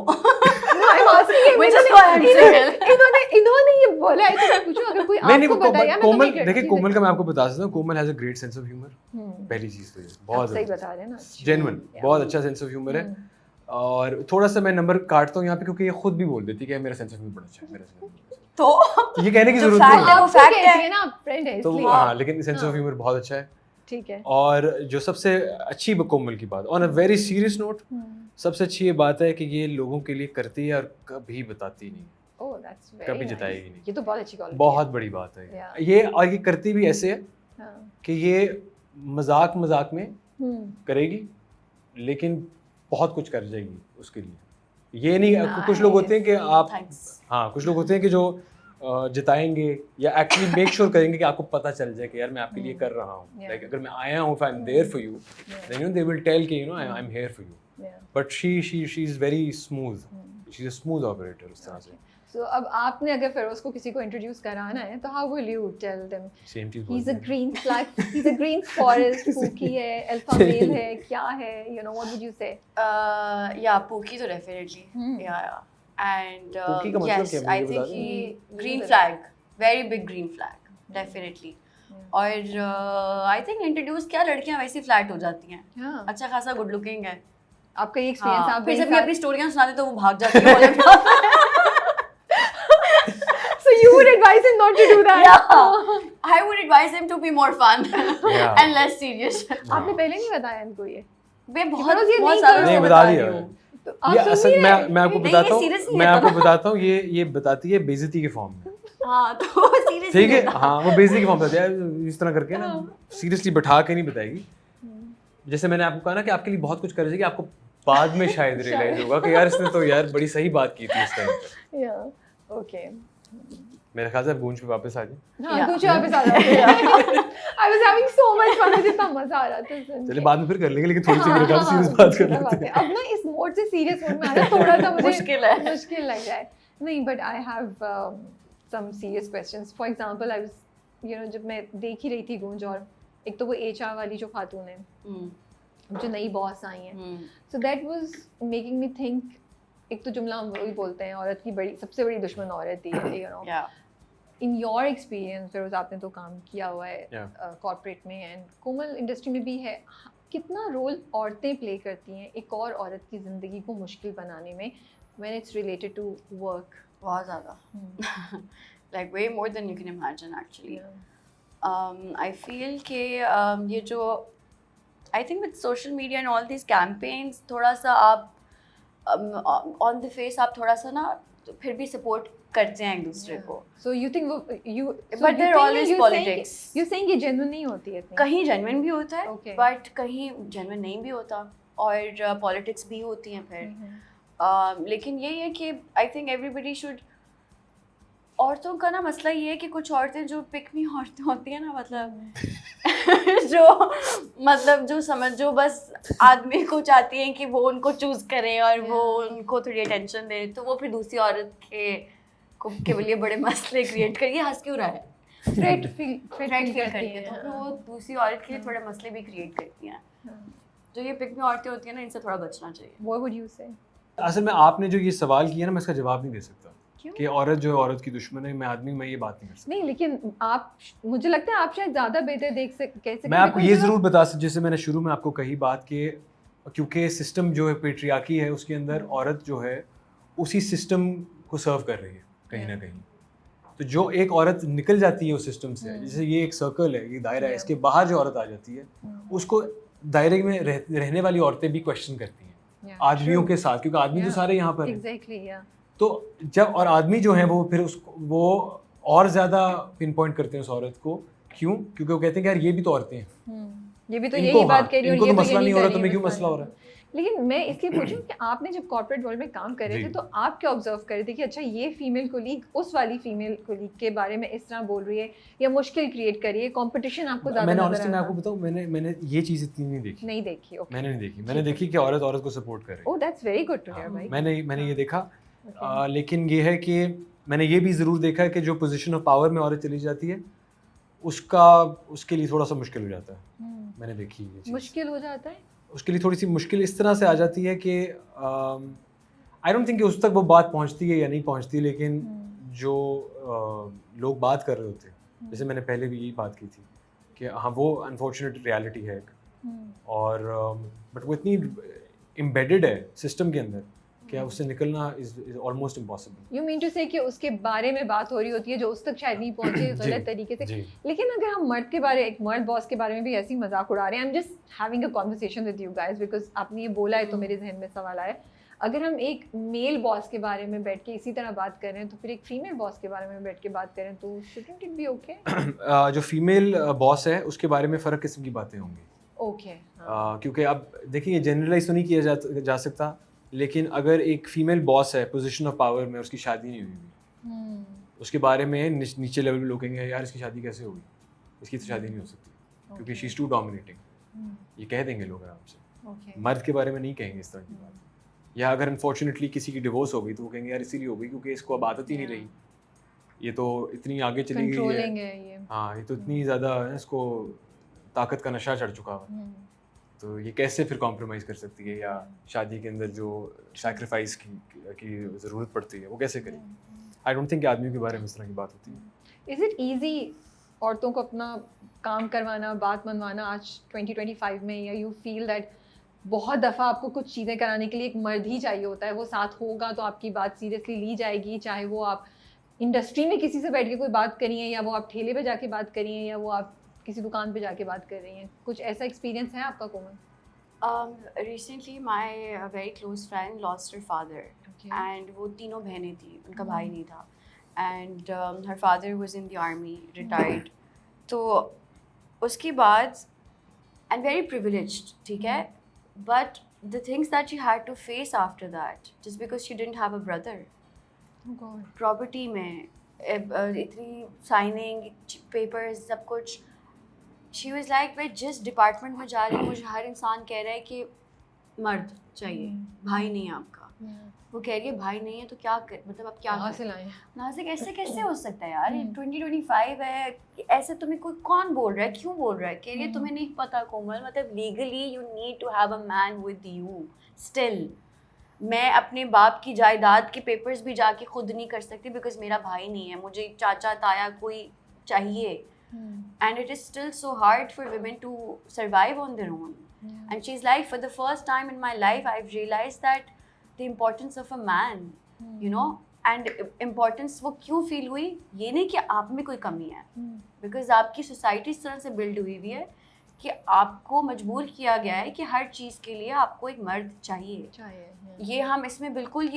No, I'm asking you. Which is why I'm single. इन्होंने ये बोला है तो मैं पूछूं अगर कोई नहीं नहीं, आपको बताया मैं कोमल तुम्हें देखिए, कोमल का मैं आपको बता सकता हूँ, Komal has a great sense of humour. पहली चीज तो ये बहुत सही बता रहे हैं ना, जेन्युइन, बहुत अच्छा सेंस ऑफ ह्यूमर है। और थोड़ा सा मैं नंबर काटता हूँ यहाँ पे क्योंकि ये खुद भी बोल देती है कि मेरा सेंस ऑफ ह्यूमर बड़ा अच्छा है, मेरा sense of humor बड़ा तो अच्छा है। ये कहने की जो जरूरत fact नहीं है है। वो आपको fact कहती है। है ना, फ्रेंड है तो इसलिए। हाँ, लेकिन सेंस ऑफ ह्यूमर बहुत अच्छा है। ठीक है। और जो सबसे अच्छी कोमल की बात, on a very serious note, सबसे अच्छी ये बात है कि ये लोगों के लिए करती है और कभी बताती नहीं, ओह दैट्स वेरी कभी जताएगी नहीं। ये तो बहुत अच्छी क्वालिटी बहुत बड़ी बात है Yeah. ये। और ये करती भी ऐसे है है। कि ये मजाक मजाक में हाँ। करेगी लेकिन बहुत कुछ कर जाएगी उसके लिए। ये नहीं, कुछ लोग होते हैं कि आप Thanks. हाँ, कुछ लोग होते हैं कि जो जिताएंगे या एक्चुअली मेक श्योर करेंगे कि आपको पता चल जाए कि यार मैं आपके लिए कर रहा हूँ। Yeah. लाइक अगर मैं आया हूँ, if I am there for you, then you know they will tell कि you know I am here for you. Yeah. But she is very smooth, she is a smooth operator उस तरह से। So अब आपने अगर फिरोज को किसी को इंट्रोड्यूस कराना है तो how will you tell them same चीज he's a green flag, he's a green forest, Pookie है, alpha male है, क्या है, you know, what would you say? Yeah, Pookie तो definitely. Hmm. Yeah. And Pookie का मतलब yes, क्या है? I मुझे think बता he दो। green flag, very big green flag, definitely. और I think introduce क्या लड़कियां वैसे फ्लैट हो जाती हैं। हाँ, अच्छा खासा गुड लुकिंग है। आपका ये एक्सपीरियंस हाँ, आप फिर मेरे जब ये साथ अपनी स्टोरियां सुनाते तो वो भाग जाती है बोले so you would advise him not to do that? Yeah. I would advise him to be more fun Yeah. and less serious. आपने पहले नहीं बताया इनको ये? मैं बहुत फिरोज ये बहुत नहीं सालों करो। से नहीं, बता बता रही दिया हूँ। तो आप ये सुन असल नहीं रहे? मैं आपको नहीं, बताता ये हूँ, serious नहीं मैं है आपको तो। बताता हूँ, ये बताती है बेइज्जती के फॉर्म में। हाँ तो सीरियस ठीक है, हाँ, वो बेइज्जती के फॉर्म में बताती है इस तरह करके ना, सीरियसली बैठा के नहीं बताएगी। जैसे मैंने आपको कहा ना कि आपके लिए बहुत कुछ कर रही है, आपको बाद में शायद रियलाइज होगा कि यार इसने तो यार बड़ी सही बात की थी उस टाइम पे। Yeah, okay. मेरे ख्याल से आप गूंज पे वापस आ जाए। हाँ, Yeah. कुछ वापस आ जाते हैं। I was having so much fun, मुझे इतना मजा आ रहा था सुन चलिए के। बाद में फिर कर लेंगे, लेकिन थोड़ी सी हाँ, मेरे ख्याल से हाँ, सीरियस बात कर क्या लेते बात हैं। है। अब ना इस मोड से सीरियस मोड में आना थोड़ा सा मुझे मुश्किल है। मुश्किल लग जाए। नहीं, but I have some serious questions. For example, I was, you know, जब मैं देख ही रही थी गूंज, और एक तो वो एचआर वाली जो खातून है, जो नई बॉस आई हैं, so that was making me think. एक तो जुमला हम वही बोलते हैं, औरत की बड़ी सबसे बड़ी दुश्मन औरत ही है, you know. Yeah. In your experience, Firoz आपने तो काम किया हुआ है Yeah. कॉर्पोरेट में, एंड कोमल इंडस्ट्री में भी है, कितना रोल औरतें प्ले करती हैं एक और औरत की ज़िंदगी को मुश्किल बनाने में, when it's related to work? बहुत ज़्यादा like way more than you can imagine actually. I feel कि ये जो I think with social media and all these campaigns थोड़ा सा आप ऑन द फेस आप थोड़ा सा ना तो फिर भी सपोर्ट करते हैं एक दूसरे को. So you think you But there are always politics. You saying ये genuine नहीं होती है इतनी? कहीं जेन्युइन भी होता है Okay. बट कहीं जेन्युइन नहीं भी होता और पॉलिटिक्स भी होती हैं फिर. लेकिन यही है कि आई थिंक एवरीबडी शुड. औरतों का ना मसला ये है कि कुछ औरतें जो पिकमी औरतें होती हैं ना, मतलब जो बस आदमी को चाहती हैं कि वो उनको चूज करें और वो उनको थोड़ी अटेंशन दे, तो वो फिर दूसरी औरत के लिए बड़े मसले क्रिएट करिए. हंस क्यों रहा है? Threat feel करती करती है तो है. फिर वो दूसरी औरत के लिए थोड़े मसले भी क्रिएट करती हैं. जो ये पिकमी औरतें होती हैं ना, इनसे थोड़ा बचना चाहिए. What would you say? असल में आपने जो ये सवाल किया ना, मैं इसका जवाब नहीं दे सकता क्यों? कि औरत जो है औरत की दुश्मन है. मैं आदमी, मैं ये बात नहीं कर सकता. नहीं, लेकिन आप, मुझे लगता है आप शायद ज़्यादा बेहतर कह सकते. मैं आपको ये ज़रूर बता सकता, जैसे मैंने शुरू में आपको कही बात कि क्योंकि सिस्टम जो है पेट्रियार्की है, उसके अंदर औरत जो है उसी सिस्टम को सर्व कर रही है कहीं ना कहीं. तो जो एक औरत निकल जाती है उस सिस्टम से, जैसे ये एक सर्कल है, ये दायरा है, इसके बाहर जो औरत आ जाती है, उसको दायरे में रहने वाली औरतें भी क्वेश्चन करती हैं आदमियों के साथ, क्योंकि आदमी तो सारे यहाँ पर हैं. Exactly, yeah. तो जब और आदमी जो है वो फिर वो और ज़्यादा पिन पॉइंट करते हैं उस औरत को. क्यों? क्योंकि वो कहते हैं कि यार ये भी तो औरतें हैं, ये भी तो इनको, यही बात कह रही है, इनको और ये तो मसला यही नहीं हो रहा, कर रही तुम्हें है, क्यों मसला मसला हो नहीं. रहा है? लेकिन मैं इसलिए पूछूं कि आपने जब कॉर्पोरेट वर्ल्ड में काम कर रहे थे, तो आप क्या ऑब्जर्व कर रहे थे कि अच्छा ये फीमेल कोलीग उस वाली फीमेल कोलीग के बारे में इस तरह बोल रही है या मुश्किल क्रिएट कर रही है, कंपटीशन आपको ज़्यादा मैंने नजर ऑनेस्टली, मैं आ आपको बताऊं, मैंने ये चीज़ इतनी नहीं देखी. नहीं देखी. ओके, मैंने नहीं देखी. मैंने देखी कि औरत को सपोर्ट कर रही है. Oh that's very good to hear भाई. मैंने ये देखा. लेकिन ये है कि मैंने ये भी ज़रूर देखा है कि जो पोजीशन ऑफ पावर में औरत चली जाती है, उसके लिए थोड़ा सा मुश्किल हो जाता है. मैंने देखी ये चीज़. मुश्किल हो जाता है. उसके लिए थोड़ी सी मुश्किल इस तरह से आ जाती है कि आई डोंट थिंक कि उस तक वो बात पहुंचती है या नहीं पहुंचती, लेकिन जो लोग बात कर रहे होते हैं, जैसे मैंने पहले भी यही बात की थी कि हाँ वो अनफॉर्चुनेट रियलिटी है एक, और बट वो इतनी एम्बेडेड है सिस्टम के अंदर कि उससे निकलना is almost impossible. You mean to say कि उसके बारे में बात हो रही होती है जो उस तक शायद नहीं पहुंचे गलत तरीके से. लेकिन अगर हम एक मर्द बॉस के बारे में भी ऐसी मजाक उड़ा रहे हैं, आई am just having a conversation with you guys because आपने ये बोला है तो मेरे जहन में सवाल आया, अगर हम एक मेल बॉस के बारे में बैठ के इसी तरह बात कर रहे हैं, तो फिर एक फीमेल बॉस के बारे में बैठ के बात करें तो शुडंट इट बी ओके? जो फीमेल बॉस है उसके बारे में फ़र्क किस्म की बातें होंगी. ओके. क्योंकि अब देखिए, जनरलाइज तो नहीं किया जा सकता, लेकिन अगर एक फीमेल बॉस है पोजीशन ऑफ पावर में, उसकी शादी नहीं हुई, उसके बारे में नीचे लेवल पे लोग कहेंगे यार इसकी शादी कैसे होगी, इसकी तो शादी नहीं हो सकती क्योंकि शी इज़ टू डोमिनेटिंग. ये कह देंगे लोग आराम से. मर्द के बारे में नहीं कहेंगे इस तरह की बात. या अगर अनफॉर्चुनेटली किसी की डिवोर्स हो गई तो वो कहेंगे यार इसीलिए हो गई क्योंकि इसको अब आदत ही नहीं रही, ये तो इतनी आगे चली गई है, हाँ ये तो इतनी ज़्यादा इसको ताकत का नशा चढ़ चुका हुआ, तो ये कैसे फिर कॉम्प्रोमाइज़ कर सकती है, या शादी के अंदर जो सैक्रिफाइस की ज़रूरत पड़ती है वो कैसे करेगी. आई डोंट थिंक आदमियों के बारे में इस तरह की बात होती है. इज़ इट ईजी औरतों को अपना काम करवाना, बात मनवाना आज 2025 में, या यू फील दैट बहुत दफ़ा आपको कुछ चीज़ें कराने के लिए एक मर्द ही चाहिए होता है, वो साथ होगा तो आपकी बात सीरियसली ली जाएगी, चाहे वो आप इंडस्ट्री में किसी से बैठ के कोई बात करिए, या वो आप ठेले पे जाके बात करिए, या वो आप किसी दुकान पे जाके बात कर रही हैं. कुछ ऐसा एक्सपीरियंस है आपका Komal? Recently my very close friend lost her father, and वो तीनों बहनें थी, उनका भाई नहीं था, and her father was in the army, retired. तो उसके बाद एंड वेरी प्रिविलेज्ड, ठीक है, but the things that she had to face after that just because she didn't have a brother. Property में इतनी साइनिंग पेपर्स सब कुछ, she was like मैं जिस डिपार्टमेंट में जा रही हूँ मुझे हर इंसान कह रहा है कि मर्द चाहिए, भाई नहीं है आपका. वो कह रही है भाई नहीं है तो क्या कर, मतलब आप क्या नाज़िक ऐसे कैसे हो सकता है यार, 2025 है, ऐसे तुम्हें कोई कौन बोल रहा है, क्यों बोल रहा है. कह रही है तुम्हें नहीं पता कोमल, मतलब legally you need to have a man with you. Still मैं अपने बाप की जायदाद के पेपर्स भी जाके खुद नहीं कर सकती बिकॉज मेरा भाई नहीं है, मुझे चाचा ताया कोई चाहिए. And it is still so hard for women to survive on their own. And she's like, for the first time in my life, I've realized that the importance of a man, you know, and importance वो क्यों feel हुई, ये नहीं कि आप में कोई कमी है, because आपकी society इस तरह से build हुई है कि आपको मजबूर किया गया है कि हर चीज़ के लिए आपको एक मर्द चाहिए। ये हम इसमें बिल्कुल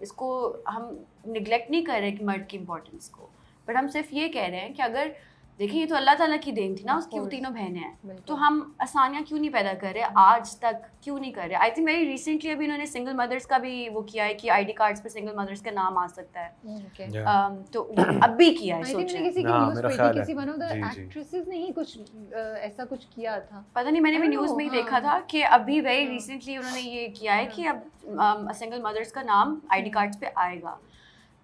इसको हम निगलेक्ट नहीं कर रहे कि मर्द की इम्पोर्टेंस को, बट हम सिर्फ ये कह रहे हैं कि अगर देखिए ये तो अल्लाह ताला की देन थी ना, उसकी वो तीनों बहनें हैं, तो हम आसानियाँ क्यों नहीं पैदा कर रहे, आज तक क्यों नहीं कर रहे। आई थिंक वेरी रिसेंटली अभी इन्होंने सिंगल मदर्स का भी वो किया है कि आईडी कार्ड्स पे सिंगल मदर्स का नाम आ सकता है। तो अब भी किया है, सोच किसी वन ऑफ द एक्ट्रेसेस ने ही कुछ ऐसा कुछ किया था, पता नहीं, मैंने भी न्यूज़ में ही देखा था कि अभी वेरी रिसेंटली उन्होंने ये किया है कि अब सिंगल मदर्स का नाम आईडी कार्ड्स पे आएगा।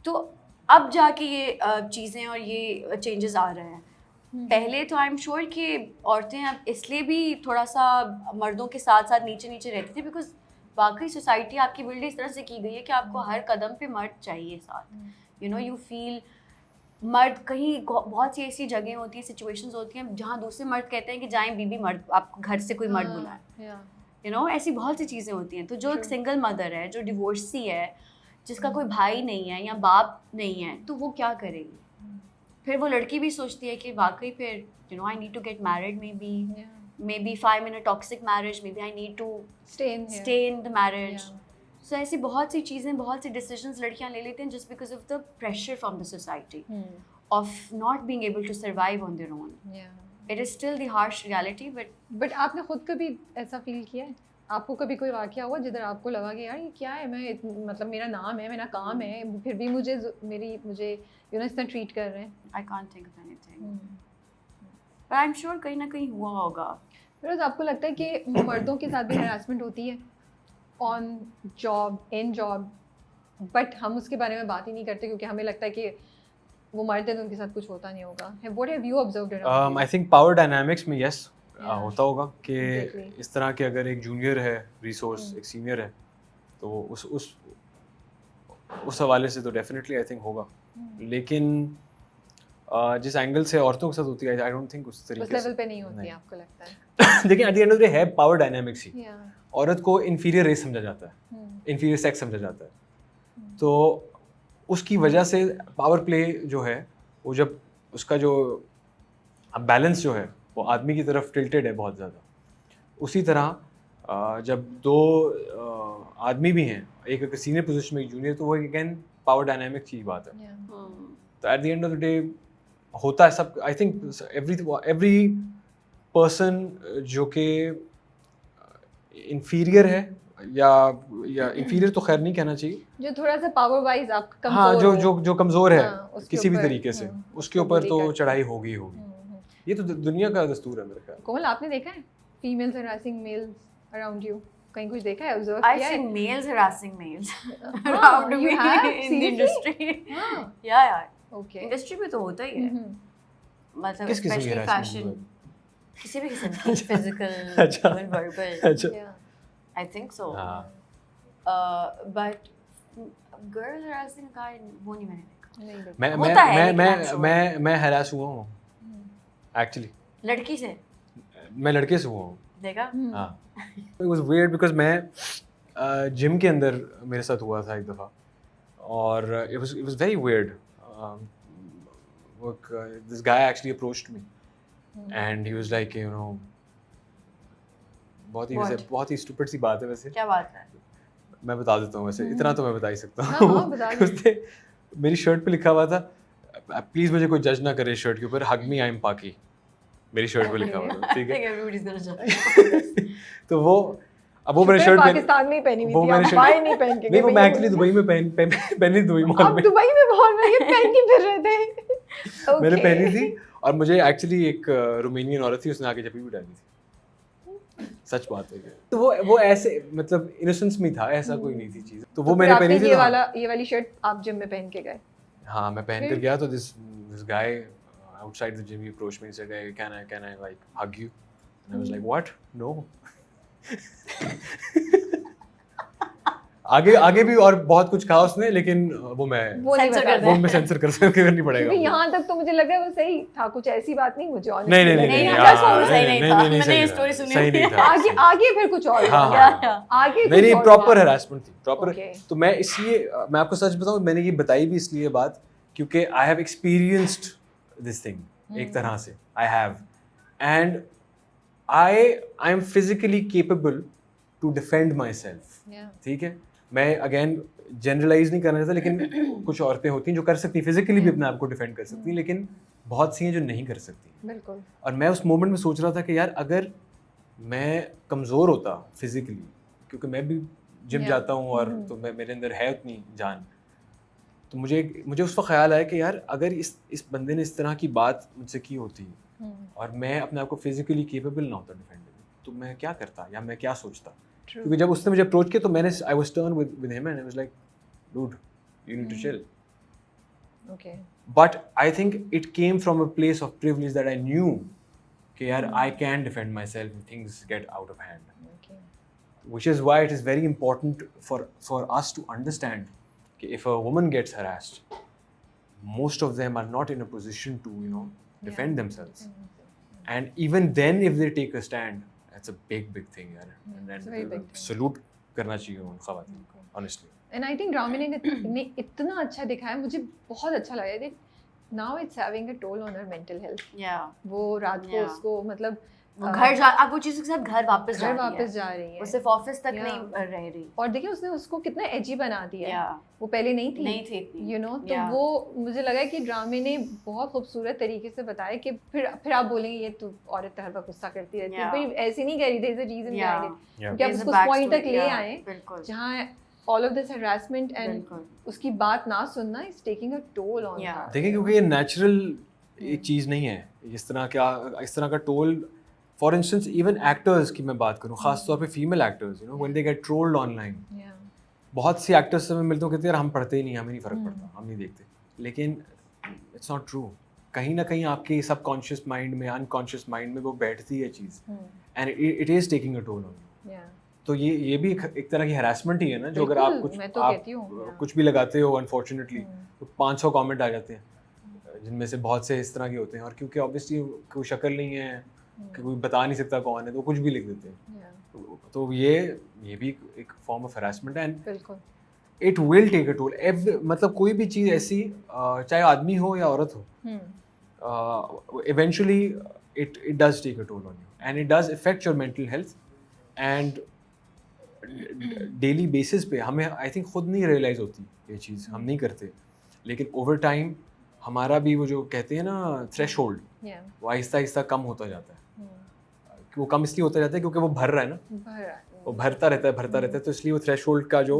तो अब जाके ये चीज़ें और ये चेंजेस आ रहे हैं। पहले तो आई एम श्योर कि औरतें अब इसलिए भी थोड़ा सा मर्दों के साथ साथ नीचे नीचे रहती थी बिकॉज वाकई सोसाइटी आपकी बिल्ड इस तरह से की गई है कि आपको हर कदम पे मर्द चाहिए साथ। यू फील मर्द कहीं बहुत सी ऐसी जगह होती है, सिचुएशंस होती हैं जहाँ दूसरे मर्द कहते हैं कि जाएं बीबी, मर्द आपको घर से कोई मर्द बुलाए। ऐसी बहुत सी चीज़ें होती हैं। तो जो एक सिंगल मदर है, जो डिवोर्सी है, जिसका कोई भाई नहीं है या बाप नहीं है, तो वो क्या करेगी? फिर वो लड़की भी सोचती है कि वाकई फिर I need to get married, maybe if I'm in a toxic marriage, maybe I need to stay in the marriage. So ऐसी बहुत सी चीज़ें, बहुत सी डिसीजंस लड़कियाँ ले लेती हैं just because of the pressure from the society of not being able to survive on their own. It is still the harsh reality, but आपने खुद कभी ऐसा फील किया है? आपको कभी कोई वाक़या हुआ जिधर आपको लगा कि यार ये क्या है, मैं मतलब मेरा नाम है, मेरा काम है, फिर भी मुझे इस तरह ट्रीट कर रहे हैं? I can't think of anything. But I'm sure कहीं ना कहीं हुआ होगा। फिरोज, आपको लगता है कि मर्दों के साथ भी हरासमेंट होती है on job, in job, but हम उसके बारे में बात ही नहीं करते क्योंकि हमें लगता है कि वो मर्द हैं तो उनके साथ कुछ होता नहीं होगा? What have you observed around you? I think power dynamics में yes होता होगा कि इस तरह के अगर एक जूनियर है रिसोर्स, एक सीनियर है, तो उस हवाले से तो डेफिनेटली आई थिंक होगा। लेकिन जिस एंगल से औरतों के साथ होती है, आई डोंट थिंक उस तरीके से, उस लेवल पे नहीं होती है, आपको लगता है? देखिए at the end of the day है पावर डायनामिक्स ही। औरत को इन्फीरियर रेस समझा जाता है, इन्फीरियर सेक्स समझा जाता है, तो उसकी वजह से पावर प्ले जो है वो, जब उसका जो बैलेंस जो है वो आदमी की तरफ टिल्टेड है बहुत ज़्यादा, उसी तरह जब दो आदमी भी हैं, एक अगर सीनियर पोजीशन में एक जूनियर, तो वो अगेन पावर डायनामिक की बात है। तो at the end of the day होता है सब। आई थिंक एवरी पर्सन जो कि इन्फीरियर है या इन्फीरियर तो खैर नहीं कहना चाहिए, जो थोड़ा सा पावर वाइज आप कमजोर, हाँ, जो कमज़ोर है किसी भी तरीके से, उसके ऊपर तो चढ़ाई होगी। ये तो दुनिया का दस्तूर है मेरे ख्याल। कोमल, आपने देखा है females harassing males around you? कहीं कुछ देखा है, ऑब्जर्व किया है? I've seen males harassing males around me in the industry. Yeah, यार, okay. इंडस्ट्री में तो होता ही है, मतलब स्पेशली फैशन, किसी भी किस्म की, physical, verbal, I think so. But girls harassing a guy, वो नहीं मैंने देखा। मैं हरास हुआ हूँ एक्चुअली, लड़की से। मैं लड़के से हुआ हूँ, देखा? हाँ। It was weird because मैं जिम के अंदर मेरे साथ हुआ था एक दफ़ा, और it was very weird. This guy actually approached me and he was like, बहुत ही stupid सी बात है वैसे। क्या बात है? मैं बता देता हूँ वैसे, इतना तो मैं बता ही सकता हूँ। उसने मेरी शर्ट पे लिखा हुआ था, प्लीज मुझे कोई जज ना करे शर्ट के ऊपर, हग मी आई एम पाकी, मेरी शर्ट पे लिखा हुआ था, ठीक है? तो वो अब वो मेरी शर्ट पाकिस्तान में ही पहनी हुई थी, आप बाहर नहीं पहन के? नहीं, वो मैं एक्चुअली दुबई में पहनी दुबई मॉल में। दुबई में मॉल में ये पहन के फिर रहे थे? मैंने पहनी थी, और मुझे एक्चुअली एक रोमानियन औरत थी, उसने आके जप्पी भी डाली थी, सच बात है। तो वो ऐसे मतलब इनोसेंस में था, ऐसा कोई नहीं थी चीज। तो वो मैंने पहनी थी, ये वाली शर्ट आप जिम में पहन के गए? हाँ, मैं पहन कर गया, तो this guy outside the gym he approached me and said, hey, can I like hug you? And I was like, what? No. आगे भी और बहुत कुछ कहा उसने, लेकिन वो मैं सेंसर करनी पड़ेगा। क्योंकि यहाँ तक तो मुझे लग रहा है वो सही था, कुछ ऐसी बात नहीं मुझे ऑनेस्टली नहीं। आगे फिर कुछ और आगे नहीं, प्रॉपर हैरेसमेंट थी, प्रॉपर। तो मैं इसलिए, मैं आपको सच बताऊं, मैंने ये बताई भी इसलिए बात क्योंकि I have experienced this thing एक तरह से, I have, and I am physically capable to defend myself. Yeah. ठीक है, मैं अगेन जनरलाइज नहीं करना चाहता, लेकिन कुछ औरतें होती हैं जो कर सकती हैं, फिजिकली भी अपने आप को डिफेंड कर सकती हैं, लेकिन बहुत सी हैं जो नहीं कर सकती. बिल्कुल. और मैं उस मोमेंट में सोच रहा था कि यार अगर मैं कमज़ोर होता फिजिकली, क्योंकि मैं भी जिम जाता हूँ और तो मेरे अंदर है उतनी जान, तो मुझे उस वक्त ख्याल आया कि यार अगर इस बंदे ने इस तरह की बात मुझसे की होती और मैं अपने आप को फिजिकली केपेबल ना होता डिफेंड में, तो मैं क्या करता या मैं क्या सोचता. क्योंकि जब उसने मुझे अप्रोच किया तो मैंने I was turn with him and I was like dude you need to chill. Okay. But I think it came from a place of privilege that I knew कि यार I can defend myself if things get out of hand. Okay. Which is why it is very important for us to understand कि if a woman gets harassed, most of them are not in a position to defend themselves. And even then if they take a stand, that's a big thing यार. it's a very big thing. Salute करना चाहिए उन ख़वातीन को, honestly. And I think Ramini ने इतना अच्छा दिखाया, मुझे बहुत अच्छा लगा. that now it's having a toll on her mental health. Yeah. वो रात को उसको मतलब वो घर जा, अब वो चीज़ के साथ घर वापस जा रही है. वो सिर्फ ऑफिस तक नहीं रह रही. और देखिए उसने उसको कितना एजी बना दिया. Yeah. वो पहले नहीं थी इतनी. You know, तो वो मुझे लगा कि ड्रामे ने बहुत खूबसूरत तरीके से बताया कि फिर आप बोलेंगे ये तो औरत हर वक्त गुस्सा करती रहती है, पर ऐसे नहीं करी. There is a reason behind it. क्योंकि आप उसको पॉइंट तक ले आए जहाँ all of this harassment and उसकी बात ना सुनना is taking a toll on her. देखिए क्योंकि ये नेचुरल एक चीज़ नहीं है. इस तरह का toll, for instance even actors की मैं बात करूँ, खास तौर पे female actors, when they get trolled online, बहुत सी एक्टर्स से मैं मिलता हूँ कहते हैं यार हम पढ़ते ही नहीं, हमें नहीं फ़र्क पड़ता, हम नहीं देखते. लेकिन इट्स नॉट ट्रू. कहीं ना कहीं आपके सबकॉन्शियस माइंड में, अनकॉन्शियस माइंड में वो बैठती है चीज़, and it is taking a toll on you. तो ये भी एक तरह की हरासमेंट ही है ना, जो अगर आप कुछ भी लगाते हो अनफॉर्चुनेटली तो 500 कमेंट आ जाते हैं, जिनमें से बहुत से इस तरह के होते हैं. और क्योंकि ऑब्वियसली कोई शक्ल नहीं है, कोई बता नहीं सकता कौन है, तो कुछ भी लिख देते हैं. तो ये भी एक फॉर्म ऑफ हरासमेंट है, and it will take a toll. मतलब कोई भी चीज़ ऐसी, चाहे आदमी हो या औरत हो, eventually it does take a toll on you and it does affect your mental health. And daily basis पे हमें आई थिंक खुद नहीं रियलाइज़ होती ये चीज़, हम नहीं करते, लेकिन ओवर टाइम हमारा भी वो जो कहते हैं ना थ्रेश होल्ड, वो आहिस्ता आहिस्ता कम होता जाता है. वो कम इसलिए होता जाता है क्योंकि वो भर रहा है ना, वो भरता रहता है, तो इसलिए वो थ्रेश होल्ड का जो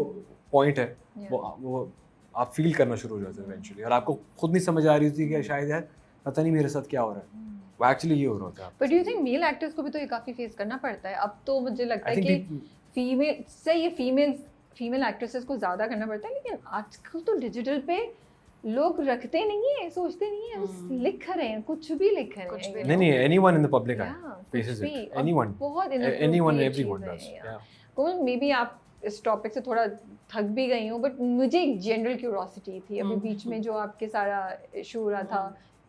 पॉइंट है वो आप फील करना शुरू हो जाते हैं इवेंचुअली, और आपको खुद नहीं समझ आ रही होती कि शायद यार पता नहीं मेरे साथ क्या हो रहा है, वो एक्चुअली ये हो रहा होता है. But do you think male actors को भी तो ये काफ़ी फेस करना पड़ता है अब? तो मुझे लगता है कि फीमेल एक्ट्रेसेस को ज़्यादा करना पड़ता है, लेकिन आजकल तो डिजिटल पे लोग रखते नहीं है, सोचते नहीं है, बस लिख रहे हैं, कुछ भी लिख रहे हैं. नहीं, anyone in the public eye faces it, anyone, बहुत anyone, everyone does. Komal, maybe आप इस टॉपिक से थोड़ा थक भी गई हो, बट मुझे एक जनरल क्यूरोसिटी थी अभी बीच में जो आपके सारा इशू हो रहा था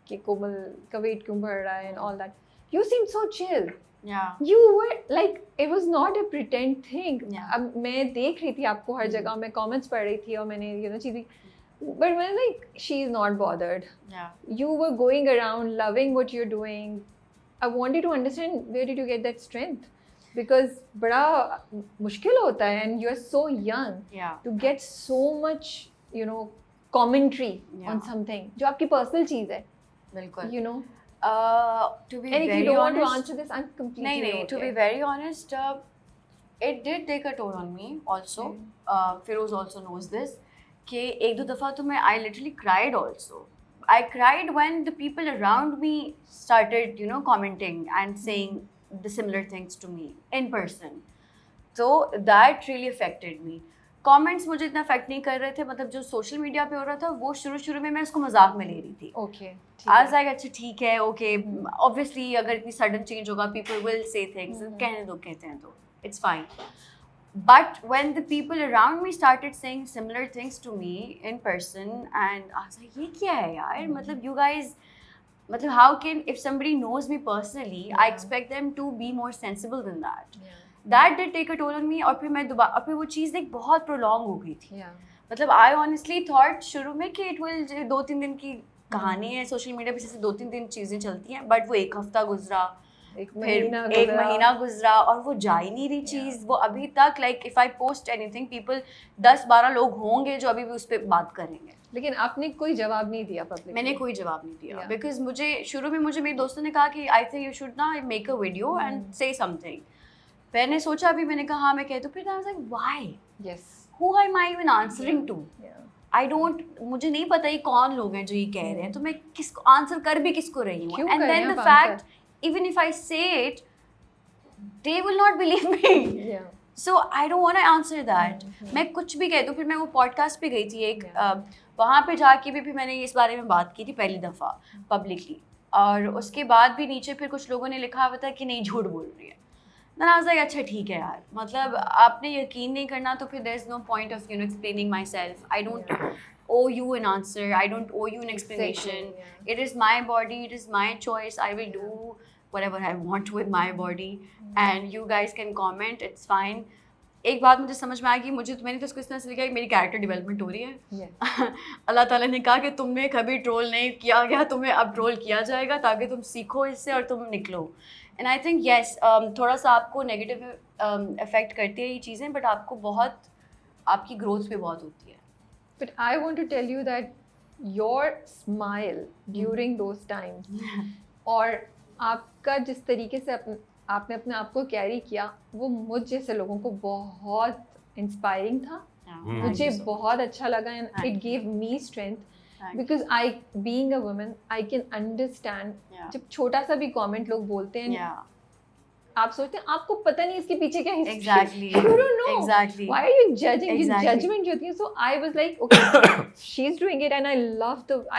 कि कोमल का वेट क्यों बढ़ रहा है and all that. You seem so chill. Yeah. You were like, it was not a pretend thing. अब मैं देख रही थी आपको हर जगह, मैं comments पढ़ रही थी और मैंने चीज़ें, but when like she is not bothered. Yeah. You were going around loving what you're doing. I wanted to understand where did you get that strength? Because बड़ा मुश्किल होता है, and you are so young. Yeah. To get so much, commentary on something जो आपकी personal चीज़ है. बिल्कुल. To be and if very you don't honest, want to answer this, I'm completely okay. To be very honest, it did take a toll on me also. Feroz also knows this. कि एक दो दफ़ा तो मैं I literally cried also. I cried when the people around me started, commenting and saying the similar things to me in person. So that really affected me. Comments मुझे इतना affect नहीं कर रहे थे, मतलब जो सोशल मीडिया पे हो रहा था वो शुरू में मैं उसको मजाक में ले रही थी. ओके, आज लाइक अच्छा ठीक है, ओके, ऑब्वियसली अगर इतनी सडन चेंज होगा पीपल विल से थिंग्स, कहने दो, कहते हैं तो it's fine. But when the people around me started saying similar things to me in person and I was like ये क्या है यार, मतलब यू गाइज, मतलब how can, if somebody knows me personally I expect them to be more sensible than that. That did take a toll on me. और फिर वो चीज़ एक बहुत प्रोलॉन्ग हो गई थी. मतलब आई ऑनेस्टली थॉट शुरू में कि इट विल 2-3 दिन की कहानी है, सोशल मीडिया पे जैसे 2-3 दिन चीज़ें चलती हैं, बट वो एक हफ्ता गुजरा, एक फिर 1 महीना गुजरा और वो जा ही नहीं रही चीज़। वो अभी तक like if I post anything people 10-12 लोग होंगे जो अभी भी उस पर बात करेंगे। लेकिन आपने कोई जवाब नहीं दिया पब्लिक? मैंने कोई जवाब नहीं दिया Yeah. बिकॉज मुझे शुरू में मुझे मेरे दोस्तों ने कहा कि आई थिंक यू शुड ना मेक अ वीडियो एंड से समथिंग। मैंने सोचा अभी, मैंने कहा हाँ मैं कह दूँ, फिर I was like why, yes, who am I even answering to, I don't, मुझे नहीं पता ये कौन लोग हैं जो ये कह रहे हैं, तो मैं किसको आंसर कर भी किसको रही हूँ। And then the fact even if I say it they will not believe me, so I don't want to answer that. मैं कुछ भी कह दूँ। फिर मैं वो पॉडकास्ट पे गई थी एक, वहाँ पे जाके भी मैंने इस बारे में बात की थी पहली दफ़ा पब्लिकली, और उसके बाद भी नीचे फिर कुछ लोगों ने लिखा हुआ था कि नहीं झूठ बोल रही है। then I was like अच्छा ठीक है यार, मतलब आपने यकीन नहीं करना तो फिर there is no point of explaining myself. I don't owe you an answer, I don't owe you an explanation. It is my body, it is my choice, I will do whatever I want with my body and you guys can comment, it's fine. एक बात मुझे समझ में आ गई, मैंने तो इसको इस तरह से लिखा कि मेरी कैरेक्टर डेवलपमेंट हो रही है। अल्लाह ताला ने कहा कि तुम्हें कभी ट्रोल नहीं किया गया, तुम्हें अब ट्रोल किया जाएगा ताकि तुम सीखो इससे और तुम निकलो। एंड आई थिंक येस, थोड़ा सा आपको नेगेटिव इफेक्ट करती है ये चीज़ें, बट आपको बहुत, आपकी ग्रोथ पे बहुत होती है। But I want to tell you that your smile during those times और आपका जिस तरीके से आपने अपने आप को कैरी किया, वो मुझ जैसे लोगों को बहुत इंस्पायरिंग था। मुझे बहुत अच्छा लगा and it give me strength because I being a woman I can understand जब छोटा सा भी कमेंट लोग बोलते हैं, आप सोचते हैं आपको पता नहीं इसके पीछे क्या हिस्ट्री है, you don't know exactly why are you judging, judgment जो होती है। so I was like okay she's doing it and I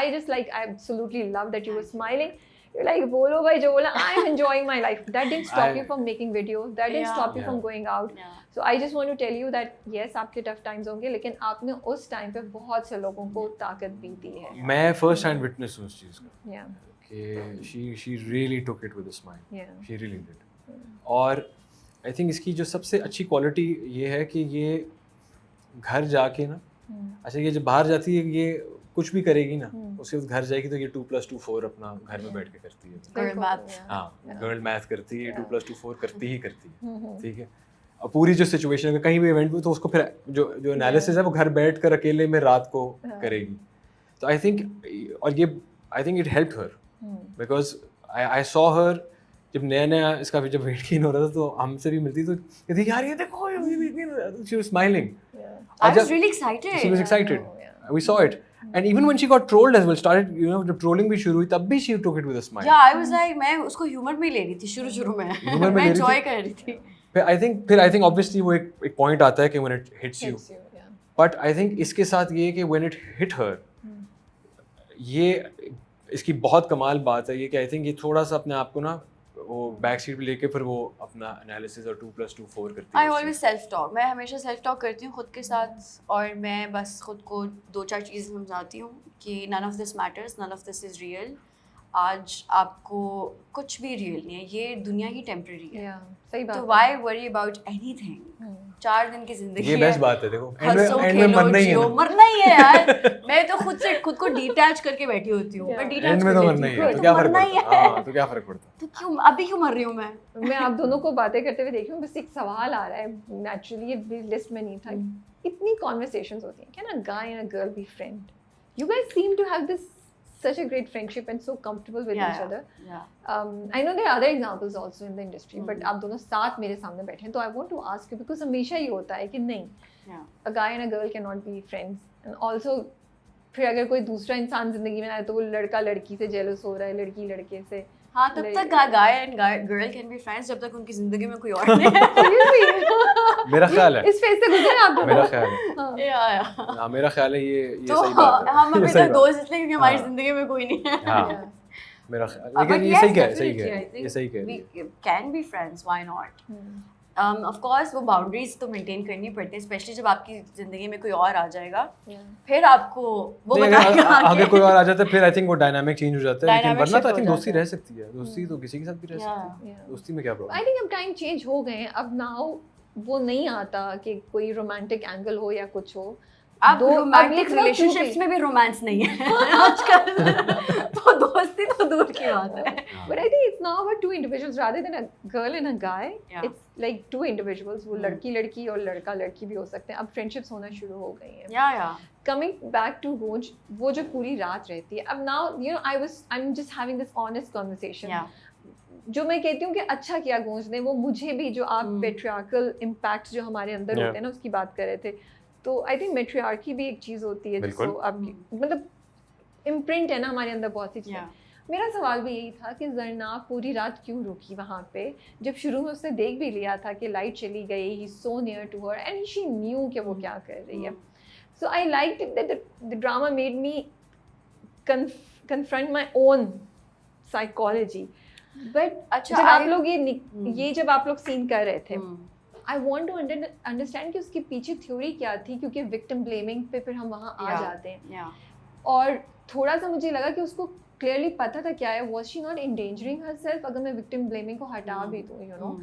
I absolutely love that you were smiling. You're like बोलो भाई जो बोला, I'm enjoying my life. That didn't stop you from making videos, that didn't stop you from going out. So I just want to tell you that yes आपके tough times होंगे, लेकिन आपने उस time पे बहुत से लोगों को ताकत भी दी है। मैं फर्स्ट हैंड विटनेस हूँ उस चीज़ का कि she really took it with a smile. She really did. और आई थिंक इसकी जो सबसे अच्छी क्वालिटी ये है कि ये घर जाके ना, अच्छा ये जब बाहर जाती है ये कुछ भी करेगी ना, उसके बाद घर जाएगी तो ये 2+2 4 अपना घर में बैठ के करती है। गर्ल मैथ करती है, 2+2 4 करती ही करती है, ठीक है। अब पूरी जो सिचुएशन है कहीं भी इवेंट में, तो उसको फिर जो एनालिसिस है वो घर बैठ कर अकेले में रात को करेगी। तो आई थिंक, और ये I think it helped her because I saw her जब नया इसका जब वेट गेन हो रहा था तो हमसे भी मिलती तो कहती यार ये देखो ये वेट गेन हो रहा है, she was smiling, I was really excited. She was excited. We saw it. And even when she got trolled as well, started जब trolling भी शुरू हुई तब भी she took it with a smile. Yeah, I was like मैं उसको humour में ले रही थी शुरू में। मैं enjoy कर रही थी। फिर I think obviously वो एक point आता है कि when it hits you. But I think इसके साथ ये कि when it hit her, ये इसकी बहुत कमाल बात है ये कि I think ये थोड़ा सा अपने आप को ना वो बैक सीट पे लेके फिर वो अपना एनालिसिस और 2+2 4 करती है। आई ऑलवेज सेल्फ टॉक, मैं हमेशा सेल्फ टॉक करती हूँ खुद के साथ, और मैं बस खुद को 2-4 चीज़ें समझाती हूँ कि none of this matters, none of this is real. आज आपको कुछ भी रियल नहीं है, ये दुनिया ही टेम्परेरी है। सही बात। तो व्हाई वरी अबाउट एनीथिंग? 4 दिन की जिंदगी ये बेस्ट बात है। देखो एंड में मरना ही है यार। मैं तो खुद को डिटैच करके बैठी होती हूँ। मैं डिटैच एंड में तो मरना ही है, तो क्या फर्क पड़ता है? तो क्या फर्क पड़ता है? तो क्यों अभी क्यों मर रही हूँ मैं आप दोनों को बातें करते हुए देख रही हूँ, बस एक सवाल आ रहा है नेचुरली, ये लिस्ट में नहीं था। इतनी कॉन्वर्सेशंस होती हैं, can a guy and a girl be friend? You guys seem to have this such a great friendship and so comfortable with each other. I know there are other examples also in the industry, but आप दोनों साथ मेरे सामने बैठे हैं, तो I want to ask you because हमेशा ये होता है कि नहीं, a guy and a girl cannot be friends, and also फिर अगर कोई दूसरा इंसान जिंदगी में आए तो वो लड़का लड़की से जेलस हो रहा है, लड़की लड़के से। हाँ, तब तक guy and girl can be friends जब तक उनकी जिंदगी में कोई और नहीं है। मेरा ख्याल है इस फेज से गुजरे आप दोनों। मेरा ख्याल है हाँ, मेरा ख्याल है ये तो सही बात है। हम अभी तक दोस्त इसलिए क्योंकि हमारी जिंदगी में कोई नहीं है। हाँ, मेरा ख्याल, लेकिन ये सही है, ये सही है। We can be friends, why not? Of course वो बाउंड्रीज तो मेंटेन करनी पड़ती है, स्पेशली जब आपकी जिंदगी में कोई और आ जाएगा, फिर आपको वो बताएगा। अगर कोई और आ जाता है फिर आई थिंक वो डायनामिक चेंज हो जाता है, लेकिन वरना तो आई थिंक दोस्ती रह सकती है। दोस्ती तो किसी के साथ भी रह सकती है, दोस्ती में क्या प्रॉब्लम? आई थिंक अब टाइम चेंज हो गए हैं, अब नाउ वो नहीं आता कि कोई रोमांटिक एंगल हो या कुछ हो। अब दो रोमांटिक रिलेशनशिप्स में भी रोमांस नहीं है आजकल तो दोस्ती तो दूर की बात है But I think it's now about two individuals rather than a girl and a guy. Yeah. It's like two individuals. वो लड़की लड़की और लड़का लड़की भी हो सकते हैं. अब friendships होना शुरू हो गई हैं. या Coming back to रोज, वो जो पूरी रात रहती है. अब now you know I'm just having this honest conversation. जो मैं कहती हूँ कि अच्छा किया गोंज ने, वो मुझे भी जो आप पेट्रियार्कल इम्पैक्ट जो हमारे अंदर होते हैं ना उसकी बात कर रहे थे. तो आई थिंक मेट्रियार्की भी एक चीज़ होती है जिसको आप मतलब इम्प्रिंट है ना हमारे अंदर बहुत सी चीज़ें. मेरा सवाल भी यही था कि ज़रनाब पूरी रात क्यों रुकी वहाँ पे, जब शुरू में उसने देख भी लिया था कि लाइट चली गई, he so near to her and she knew कि वो क्या कर रही है. So I like that the drama made me confront my own psychology. But अच्छा, जब आप लोग ये जब आप लोग सीन कर रहे थे, आई वॉन्ट टू अंडरस्टैंड कि उसके पीछे थ्योरी क्या थी, क्योंकि विक्टिम ब्लेमिंग पे फिर हम वहाँ आ जाते हैं. और थोड़ा सा मुझे लगा कि उसको क्लियरली पता था क्या है. Was she not endangering her self, अगर मैं विक्टिम ब्लेमिंग को हटा भी दूँ यू नो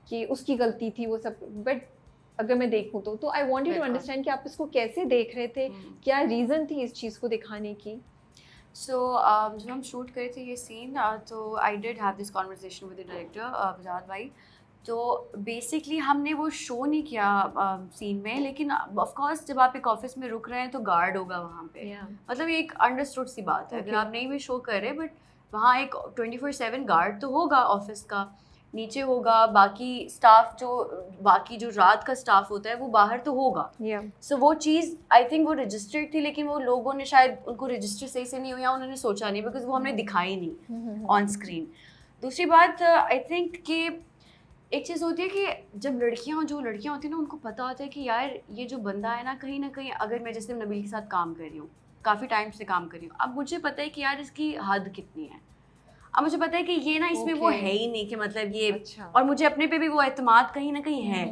कि उसकी गलती थी वो सब. बट अगर मैं देखूँ तो आई वॉन्टेड टू अंडरस्टैंड कि आप इसको कैसे देख रहे थे, क्या रीज़न थी इस चीज़ को दिखाने की. सो जब हम शूट करे थे ये सीन तो I did have this conversation with the director Bajaj भाई. तो बेसिकली हमने वो शो नहीं किया सीन में, लेकिन ऑफ कोर्स जब आप एक ऑफिस में रुक रहे हैं तो गार्ड होगा वहाँ पे. मतलब ये एक अंडरस्टूड सी बात है. अगर आप नहीं भी शो कर रहे बट वहाँ एक 24/7 गार्ड तो होगा ऑफिस का, नीचे होगा, बाकी जो रात का स्टाफ होता है वो बाहर तो होगा. सो वो चीज़ आई थिंक वो रजिस्टर्ड थी, लेकिन वो लोगों ने शायद उनको रजिस्टर सही से नहीं हुआ, उन्होंने सोचा नहीं, बिकॉज वो हमने दिखाई नहीं ऑन स्क्रीन. दूसरी बात आई थिंक कि एक चीज़ होती है कि जब लड़कियां होती हैं ना, उनको पता होता है कि यार ये जो बंदा है ना, कहीं ना कहीं अगर मैं जैसे नबील के साथ काम कर रही हूँ, काफ़ी टाइम से काम कर रही हूँ, अब मुझे पता है कि यार इसकी हद कितनी है. अब मुझे पता है कि ये ना इसमें वो है ही नहीं कि मतलब ये और मुझे अपने पे भी वो एतमाद कहीं ना कहीं है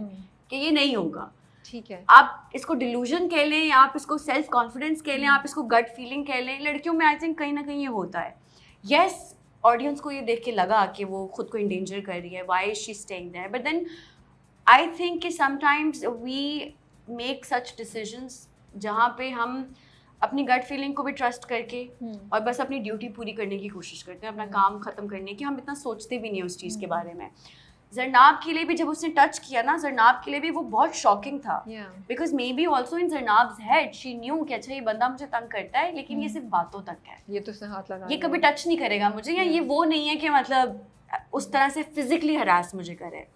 कि ये नहीं होगा. ठीक है, आप इसको डिल्यूजन कह लें या आप इसको सेल्फ कॉन्फिडेंस कह लें, आप इसको गट फीलिंग कह लें, लड़कियों में आई थिंक कहीं ना कहीं ये होता है. यस, ऑडियंस को ये देख के लगा कि वो खुद को इंडेंजर कर रही है, why is she staying there, but then I think कि sometimes we make such decisions जहाँ पे हम अपनी गट फीलिंग को भी ट्रस्ट करके और बस अपनी ड्यूटी पूरी करने की कोशिश करते हैं, अपना काम ख़त्म करने की. हम इतना सोचते भी नहीं उस चीज़ के बारे में. ज़रनाब के लिए भी जब उसने टच किया ना, ज़रनाब के लिए भी वो बहुत शॉकिंग था, because maybe also in Zarnab's head she knew कि अच्छा ये बंदा मुझे तंग करता है, लेकिन ये सिर्फ बातों तक है, ये तो उसने हाथ लगा, ये कभी टच नहीं करेगा मुझे, या ये वो नहीं है कि मतलब उस तरह से फिजिकली हरास मुझे करे.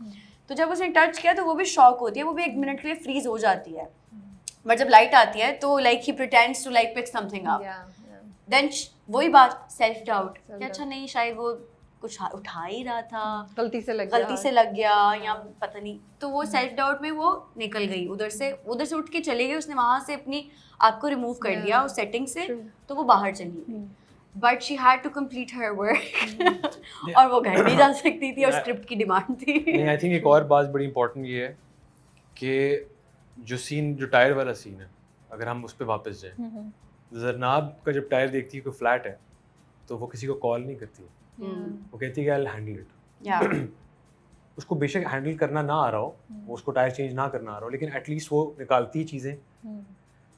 तो जब उसने टच किया तो वो भी शॉक होती है, वो भी 1 मिनट के लिए फ्रीज हो जाती है. बट जब लाइट आती है तो like he pretends to like pick something up. Then वही बात, सेल्फ डाउट कि अच्छा नहीं शायद वो कुछ उठा ही रहा था, गलती से लग गया या पता नहीं. तो वो सेल्फ डाउट में वो निकल गई, उधर से उठ के चली गई. उसने वहाँ से अपनी आप को रिमूव कर दिया उस सेटिंग से, तो वो बाहर चली गई. But she had to complete her work और वो घर नहीं जा सकती थी और स्क्रिप्ट की डिमांड थी. नहीं, आई थिंक एक और बात बड़ी इंपॉर्टेंट ये है कि जो टायर वाला सीन है, अगर हम उस पर वापस जाएं, ज़रनाब का जब टायर देखती है कोई फ्लैट है तो वो किसी को कॉल नहीं करती, वो कहती है कि आई विल हैंडल इट. उसको बेशक हैंडल करना ना आ रहा हो, वो उसको टायर चेंज ना करना आ रहा हो, लेकिन एटलीस्ट वो निकालती है चीज़ें.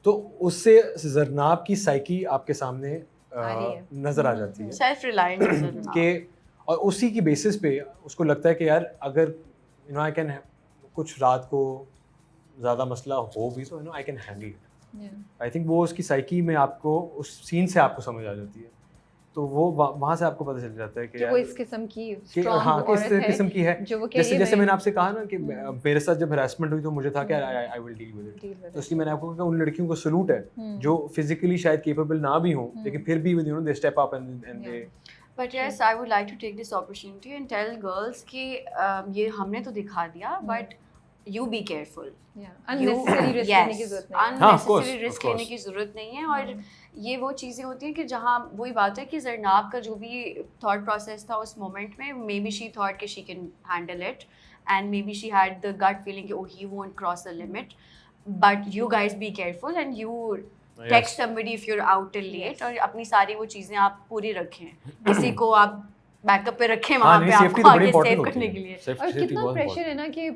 तो उससे ज़रनाब की साइकी आपके सामने नज़र आ जाती है, सेल्फ रिलायंस के, और उसी की बेसिस पे उसको लगता है कि यार अगर आई कैन कुछ रात को ज़्यादा मसला हो भी तो I can handle it. I think वो उसकी साइकी में आपको उस सीन से आपको समझ आ जाती है, तो वो वहाँ से आपको पता चल जाता है कि वो इस किस्म की हाँ किस किस्म की है. जैसे मैंने आपसे कहा ना कि मेरे साथ जब हरासमेंट हुई तो मुझे था कि I will deal with it. तो इसलिए मैंने आपको कहा उन लड़कियों को सलूट है जो फिजिकली शायद केपेबल ना भी हों, लेकिन फिर भी दे step up and they. But yes, I would like to take this opportunity and tell girls कि ये हमने तो दिखा दिया, but you be careful. Unnecessary risk लेने की जरूरत नहीं है. Unnecessary risk लेने की जरूरत नहीं है. और ये वो चीज़ें होती हैं कि जहाँ वही बात है कि ज़रनाब का जो भी थॉट प्रोसेस था उस मोमेंट में, मे बी शी थॉट कि she can handle it and maybe she had the gut feeling कि oh he won't cross the limit. But you guys be careful and you text somebody if you're out till late. और अपनी सारी वो चीज़ें आप पूरी रखें, किसी को आप बैकअप पे रखें वहाँ पे आपको आगे सेव करने के लिए. और कितना प्रेशर है ना कि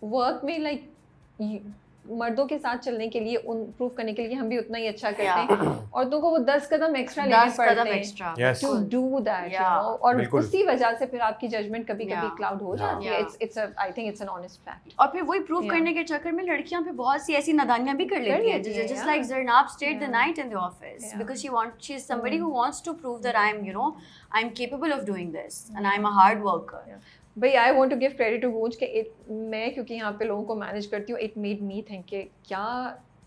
वर्क में लाइक मर्दों के साथ चलने के लिए उन प्रूव करने के लिए हम भी उतना ही अच्छा करते Yeah. हैं, औरतों को वो 10 कदम एक्स्ट्रा लेने 10 कदम पड़ते हैं extra Yes. to do that, you Yeah. know, और बिल्कुल। उसी वजह से फिर आपकी जजमेंट कभी कभी Yeah. क्लाउड हो जाती है. Yeah. I think it's an honest fact. और फिर वही प्रूव Yeah. करने के चक्कर में लड़कियां पे बहुत सी ऐसी नादानियां भी कर लेती हैं, लेती हैं, just yeah. like Zarnab stayed the Yeah. night in the office Yeah. because she is somebody who wants to prove that I'm capable of doing this and I'm a hard worker. Yeah. भाई I want to give credit to Goonj कि मैं क्योंकि यहाँ पे लोगों को manage करती हूँ, इट मेड मी थिंक कि क्या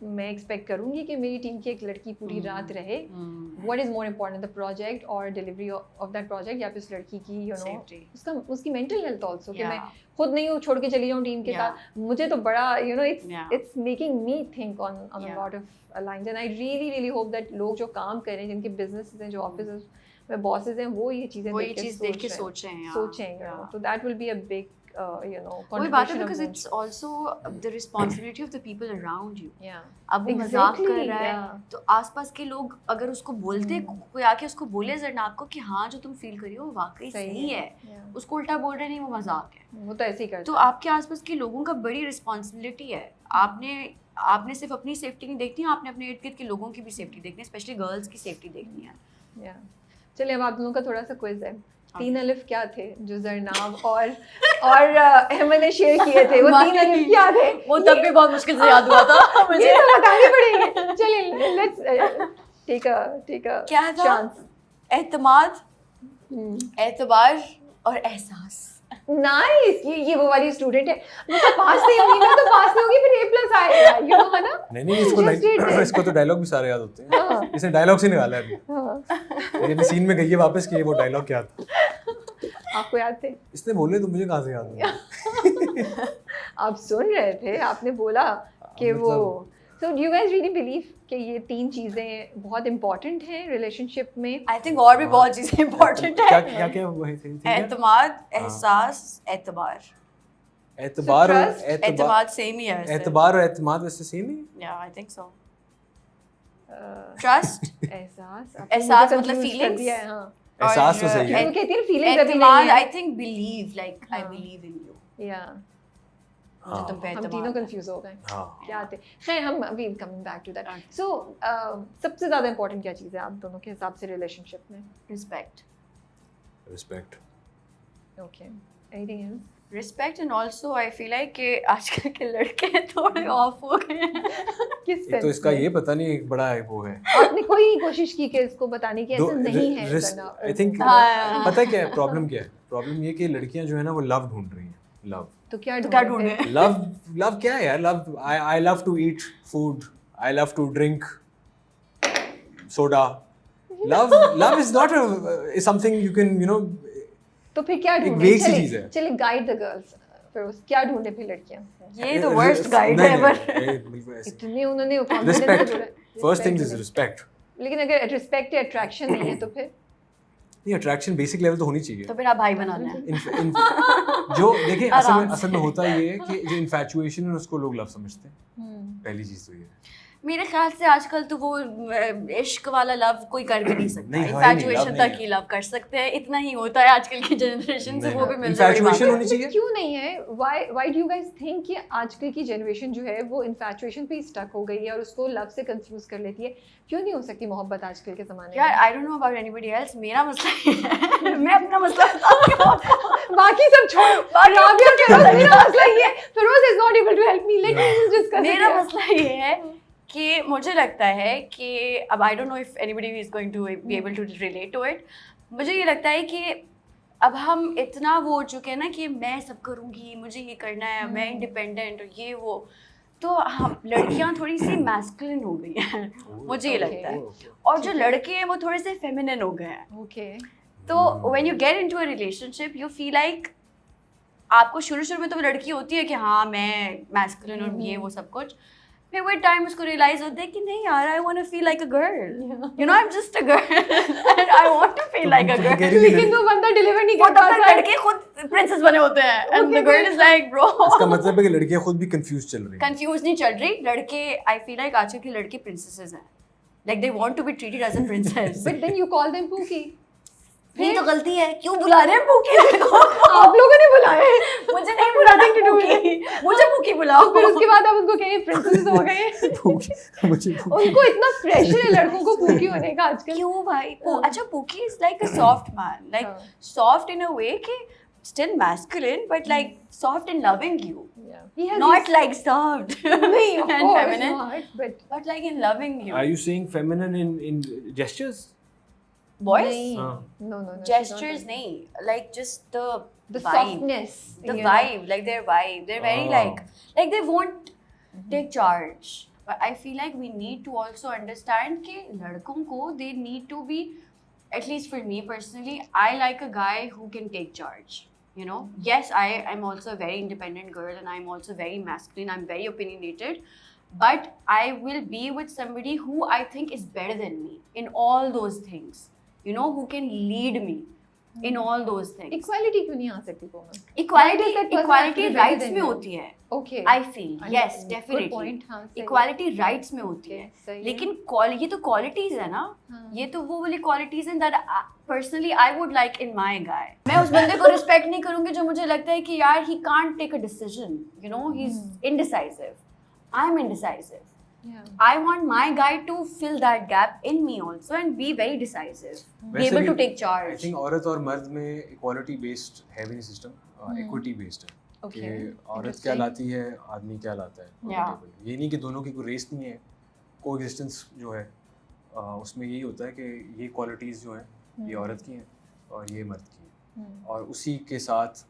मैं एक्सपेक्ट करूँगी कि मेरी टीम की एक लड़की पूरी रात रहे. What is more important, the project और डिलीवरी ऑफ दैट प्रोजेक्ट, या फिर उस लड़की की यू नो Safety. उसकी मेंटल हेल्थ ऑल्सो, कि मैं Yeah. खुद नहीं हूँ छोड़ के चली जाऊँ टीम के Yeah. साथ. मुझे तो बड़ा you know Yeah. It's making me think on a Yeah. Lot of lines, and I really hope that लोग जो काम कर रहे हैं, जिनके बिजनेस हैं, जो ऑफिस में बॉसेस हैं, वो ये चीज़ें वो ये चीज देख के सोच रहे हैं. सोचें. तो that will be a big you know वही बात है contribution of because both. it's also the responsibility of the people around you. Yeah. अब वो मजाक कर Exactly, रहा है yeah. तो आसपास के लोग अगर उसको बोलते, कोई आके उसको बोले जरनाब को कि हाँ जो तुम फील करी हो वो वाकई सही है, Yeah. उसको उल्टा बोल रहे नहीं वो मजाक है. वो तो ऐसे ही करता तो आपके आसपास के लोगों का बड़ी रिस्पॉन्सिबिलिटी है. आपने सिर्फ अपनी सेफ्टी नहीं देखनी, आपने अपने इर्द गिर्द के लोगों की भी सेफ्टी देखनी है, स्पेशली गर्ल्स की सेफ्टी देखनी है. Yeah. चलिए अब आप दोनों का थोड़ा सा क्विज है. 3 अलिफ क्या थे जो जरनाब और अहमद ने शेयर किए थे? वो 3 अलिफ क्या थे? वो तब भी बहुत मुश्किल से याद हुआ था मुझे. ये तो बताने पड़ेंगे. चलिए लेट्स टेक अ क्या था? चांस. एतमाद, एतबार और एहसास. नाइस. ये वो वाली स्टूडेंट है. मैं तो पास नहीं होगी, मैं तो पास नहीं होगी, फिर A+ आएगा, यू नो, है ना? नहीं इसको तो डायलॉग भी सारे याद होते हैं. इसने डायलॉग से निकाला है अभी. लेकिन सीन में गई है वापस कि वो डायलॉग क्या था. आपको याद थे? इसने बोले तो मुझे कहाँ से याद होगा. आप सुन रहे थे, आपने बोला कि वो. So do you guys really believe कि ये 3 चीज़ें बहुत important हैं रिलेशनशिप में? आई थिंक और भी बहुत चीजें इंपॉर्टेंट है. क्या वही थी? एतमाद, एहसास, एतबार. एतबार और एतमाद सेम ही है वैसे. एतबार और एतमाद वैसे सेम ही. या आई थिंक सो. ट्रस्ट, एहसास. एहसास मतलब feelings? हाँ. एहसास तो सही है. वो कहती है feelings अभी एतमाद नहीं है. I think believe, like I believe in you. Yeah. मुझे तुम पे हम एतमाद तीनों है. कंफ्यूज हो गए. हाँ. क्या थे? खैर हम अभी coming back to that. Okay. So सबसे ज़्यादा important क्या चीज़ है आप दोनों के हिसाब से रिलेशनशिप में? Respect. Respect. Okay. Anything else? Respect and also I feel like कि आजकल के लड़के थोड़े ऑफ हो गए हैं. किस एक तो sense इसका में? ये पता नहीं एक बड़ा वो है. आपने कोई कोशिश की कि इसको बताने की ऐसा नहीं है? आई थिंक हाँ. पता है क्या है प्रॉब्लम क्या है. प्रॉब्लम ये कि लड़कियां जो है ना वो लव ढूंढ रही हैं. लव. तो क्या तो क्या ढूंढे? ढूंढे? लव क्या है यार. Love I love to eat food. I love to drink soda. Love is not is something you can you know. तो फिर क्या एक ढूंढे? vague सी चीज़ है. चलिए गाइड द गर्ल्स. फिर उस क्या ढूंढे फिर लड़कियां? ये तो वर्स्ट गाइड है एवर. बिल्कुल ऐसे. इतने उन्होंने confidence से रिस्पेक्ट. बोला. फर्स्ट थिंग Respect इज है. रिस्पेक्ट. लेकिन अगर रिस्पेक्ट या अट्रैक्शन नहीं है तो फिर नहीं अट्रैक्शन बेसिक लेवल तो होनी चाहिए. तो फिर आप भाई बनाना है. जो देखिए आराम असल में होता ये है कि जो इन्फैचुएशन है उसको लोग लव समझते हैं. पहली चीज तो ये है. मेरे ख्याल से आजकल तो वो इश्क वाला लव कोई कर भी नहीं सकता. नहीं, है नहीं, इन्फैचुएशन love तक नहीं ही लव कर सकते हैं, इतना ही होता है आजकल की जनरेशन से. वो भी मिल इन्फैचुएशन होनी चाहिए. क्यों नहीं है? Why do you guys think कि आजकल की जनरेशन जो है वो इन्फैचुएशन पे स्टक हो गई है और उसको लव से कंफ्यूज कर लेती है? क्यों नहीं हो सकती मोहब्बत आजकल के ज़माने यार. में? आई don't know about anybody else. मेरा मसला ये है. मैं अपना मसला बताती हूँ आपको. बाकी सब छोड़ो. राबिया के पास मेरा मसला ये है. Firoz is not able to help me. Let me discuss. मेरा मसला ये है कि मुझे लगता है कि अब I don't know if anybody is going to be able to relate to it. मुझे ये लगता है कि अब हम इतना वो हो चुके हैं ना कि मैं सब करूँगी, मुझे ये करना है, मैं इंडिपेंडेंट और ये वो. तो हम लड़कियां थोड़ी सी मैस्कुलिन हो गई हैं. मुझे ये लगता है. और जो लड़के हैं वो थोड़े से फेमिनिन हो गए हैं. ओके. तो when you get into a relationship you feel like आपको शुरू में तो लड़की होती है कि हाँ मैं मैस्कुलिन और ये वो सब कुछ. फिर वो टाइम उसको रियलाइज होता है कि नहीं यार I want to feel like a girl. You know I am just a girl and I want to feel like a girl. लेकिन वो बंदा डिलीवर नहीं वो कर तब तक पाता. लड़के खुद प्रिंसेस बने होते हैं and the girl is like bro. इसका मतलब है कि लड़कियां खुद भी कंफ्यूज चल रही हैं. कंफ्यूज नहीं चल रही. लड़के आई फील लाइक आजकल के लड़के प्रिंसेसेस हैं. Like they want to be treated as a princess. But then you call them pookie. ये तो गलती है. क्यों बुला रहे हैं पूकी को? आप लोगों ने बुलाया है. मुझे नहीं बुलाना. मुझे पूकी बुला बुलाओ। फिर उसके बाद आप उनको कहें प्रिंसेस हो गए। मुझे उनको इतना प्रेशर है लड़कों को पूकी होने का आजकल। क्यों भाई? अच्छा, Pookie is like a soft man, like हाँ. soft in a way कि still masculine, but like soft in loving you, Yeah. He has not this- like soft नहीं, of and course feminine, not, but but like in loving you. Are you saying feminine in gestures? Boys? नहीं, हाँ. no, she's Gestures not नहीं, like just the the vibe. softness, The you know. vibe, like their vibe, they're very Oh. like they won't take charge. But I feel like we need to also understand कि लड़कों को they need to be, at least for me personally, I like a guy who can take charge. You know, yes, I am also a very independent girl and I'm also very masculine. I'm very opinionated, but I will be with somebody who I think is better than me in all those things. You know, who can lead me in all those things. Equality क्यों नहीं आ सकती कोमल? Equality, Why does that person equality have to be better rights than में you? होती है. Okay. I feel yes, Good definitely. point, हाँ, सही है. Equality rights में होती Okay, है. सही है. लेकिन ये तो qualities है ना. हाँ. ये तो वो वाली qualities हैं that personally I would like in my guy. मैं उस बंदे को respect नहीं करूँगी जो मुझे लगता है कि यार he can't take a decision. You know, he's indecisive. I'm indecisive. Yeah. I want my guy to fill that gap in me also and be very decisive. Be वैसे able भी to take I charge. think औरत और मर्द में equality based है भी नहीं system, equity based है. Okay, कि औरत interesting. क्या लाती है, आदमी क्या लाता है. on the Yeah. table. ये नहीं कि दोनों की कोई रेस नहीं है. Coexistence जो है उसमें यही होता है कि ये qualities जो है ये औरत की हैं और ये मर्द की हैं और उसी के साथ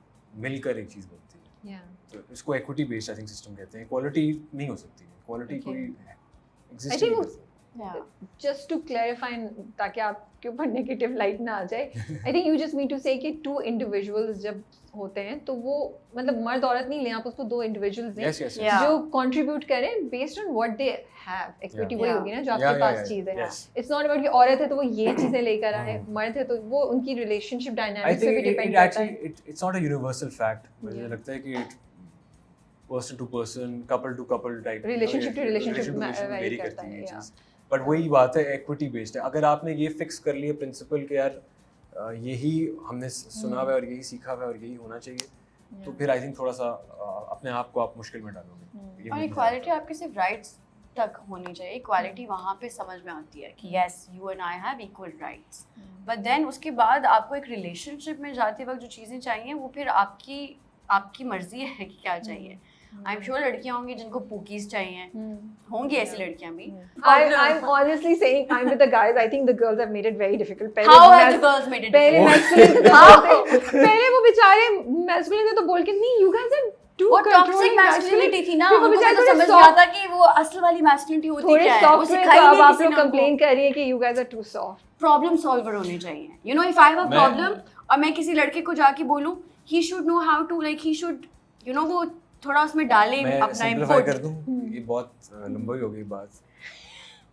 मिलकर एक चीज़ बनती है. Yeah. तो इसको equity based I think system कहते हैं. Equality नहीं हो सकती. Equality Okay. कोई exist I ही think नहीं वो- करता. Yeah. Just to clarify, ताकि आपके ऊपर negative light ना आ जाए, I think you just mean to say कि two individuals जब होते हैं तो वो मतलब मर्द औरत नहीं लें, आप उसको दो individuals लें Yes, yes, yes. Yeah. जो contribute करें based on what they have. Equity वही Yeah. होगी ना जो Yeah, आपके yeah, पास yeah. चीज़ है. Yes. It's not about कि औरत है तो वो ये चीज़ें लेकर आए, हाँ. मर्द है तो वो उनकी relationship I dynamics पे think भी depend it करता actually है. it's not a universal fact. मुझे Yeah. लगता है कि person to person, couple to couple type. Relationship to relationship में vary vary करती करता है है, ये yeah. चीज़. But वही बात है equity based है. अगर आपने ये fix कर लिया principle कि यार यही हमने सुना हुआ है और यही सीखा हुआ है और यही होना चाहिए, तो फिर I think थोड़ा सा अपने आप को आप मुश्किल में डालोगे. ये और मुझे इक्वालिटी लगता है. आपके सिर्फ राइट्स तक होनी चाहिए. इक्वालिटी वहाँ पे समझ में आती है कि yes you and I have equal rights, but then उसके बाद आपको एक रिलेशनशिप में जाते वक्त जो चीज़ें चाहिए वो फिर आपकी मर्जी है कि क्या चाहिए. आई एम श्योर लड़कियाँ होंगी जिनको पूकीज चाहिए, होंगी ऐसी लड़कियाँ भी. I'm honestly saying I'm with the guys. I think the girls have made it very difficult. How have the girls made it पहले difficult? masculine थे तो बोलते, पहले वो बेचारे masculine थे तो बोल के नहीं, you guys are too वो टॉक्सिक controlling, मैस्कुलिनिटी थी ना, फिर वो उनको बेचारे तो थोड़े समझ soft- नहीं आता कि वो असल वाली मैस्कुलिनिटी होती थोड़े क्या है. वो soft हुए सिखाई तो अब नहीं आप किसी लोग ने उनको. complain कर रही है कि you guys are too soft. Problem solver होने चाहिए. You know, if I have a मैं- प्रॉब्लम और मैं किसी लड़के को जाके बोलूं, he should know how to, like he should, you know, वो थोड़ा उसमें डाले मैं अपना सिंपलीफाई कर इनपुट. दूं. ये बहुत लंबी हो गई बात.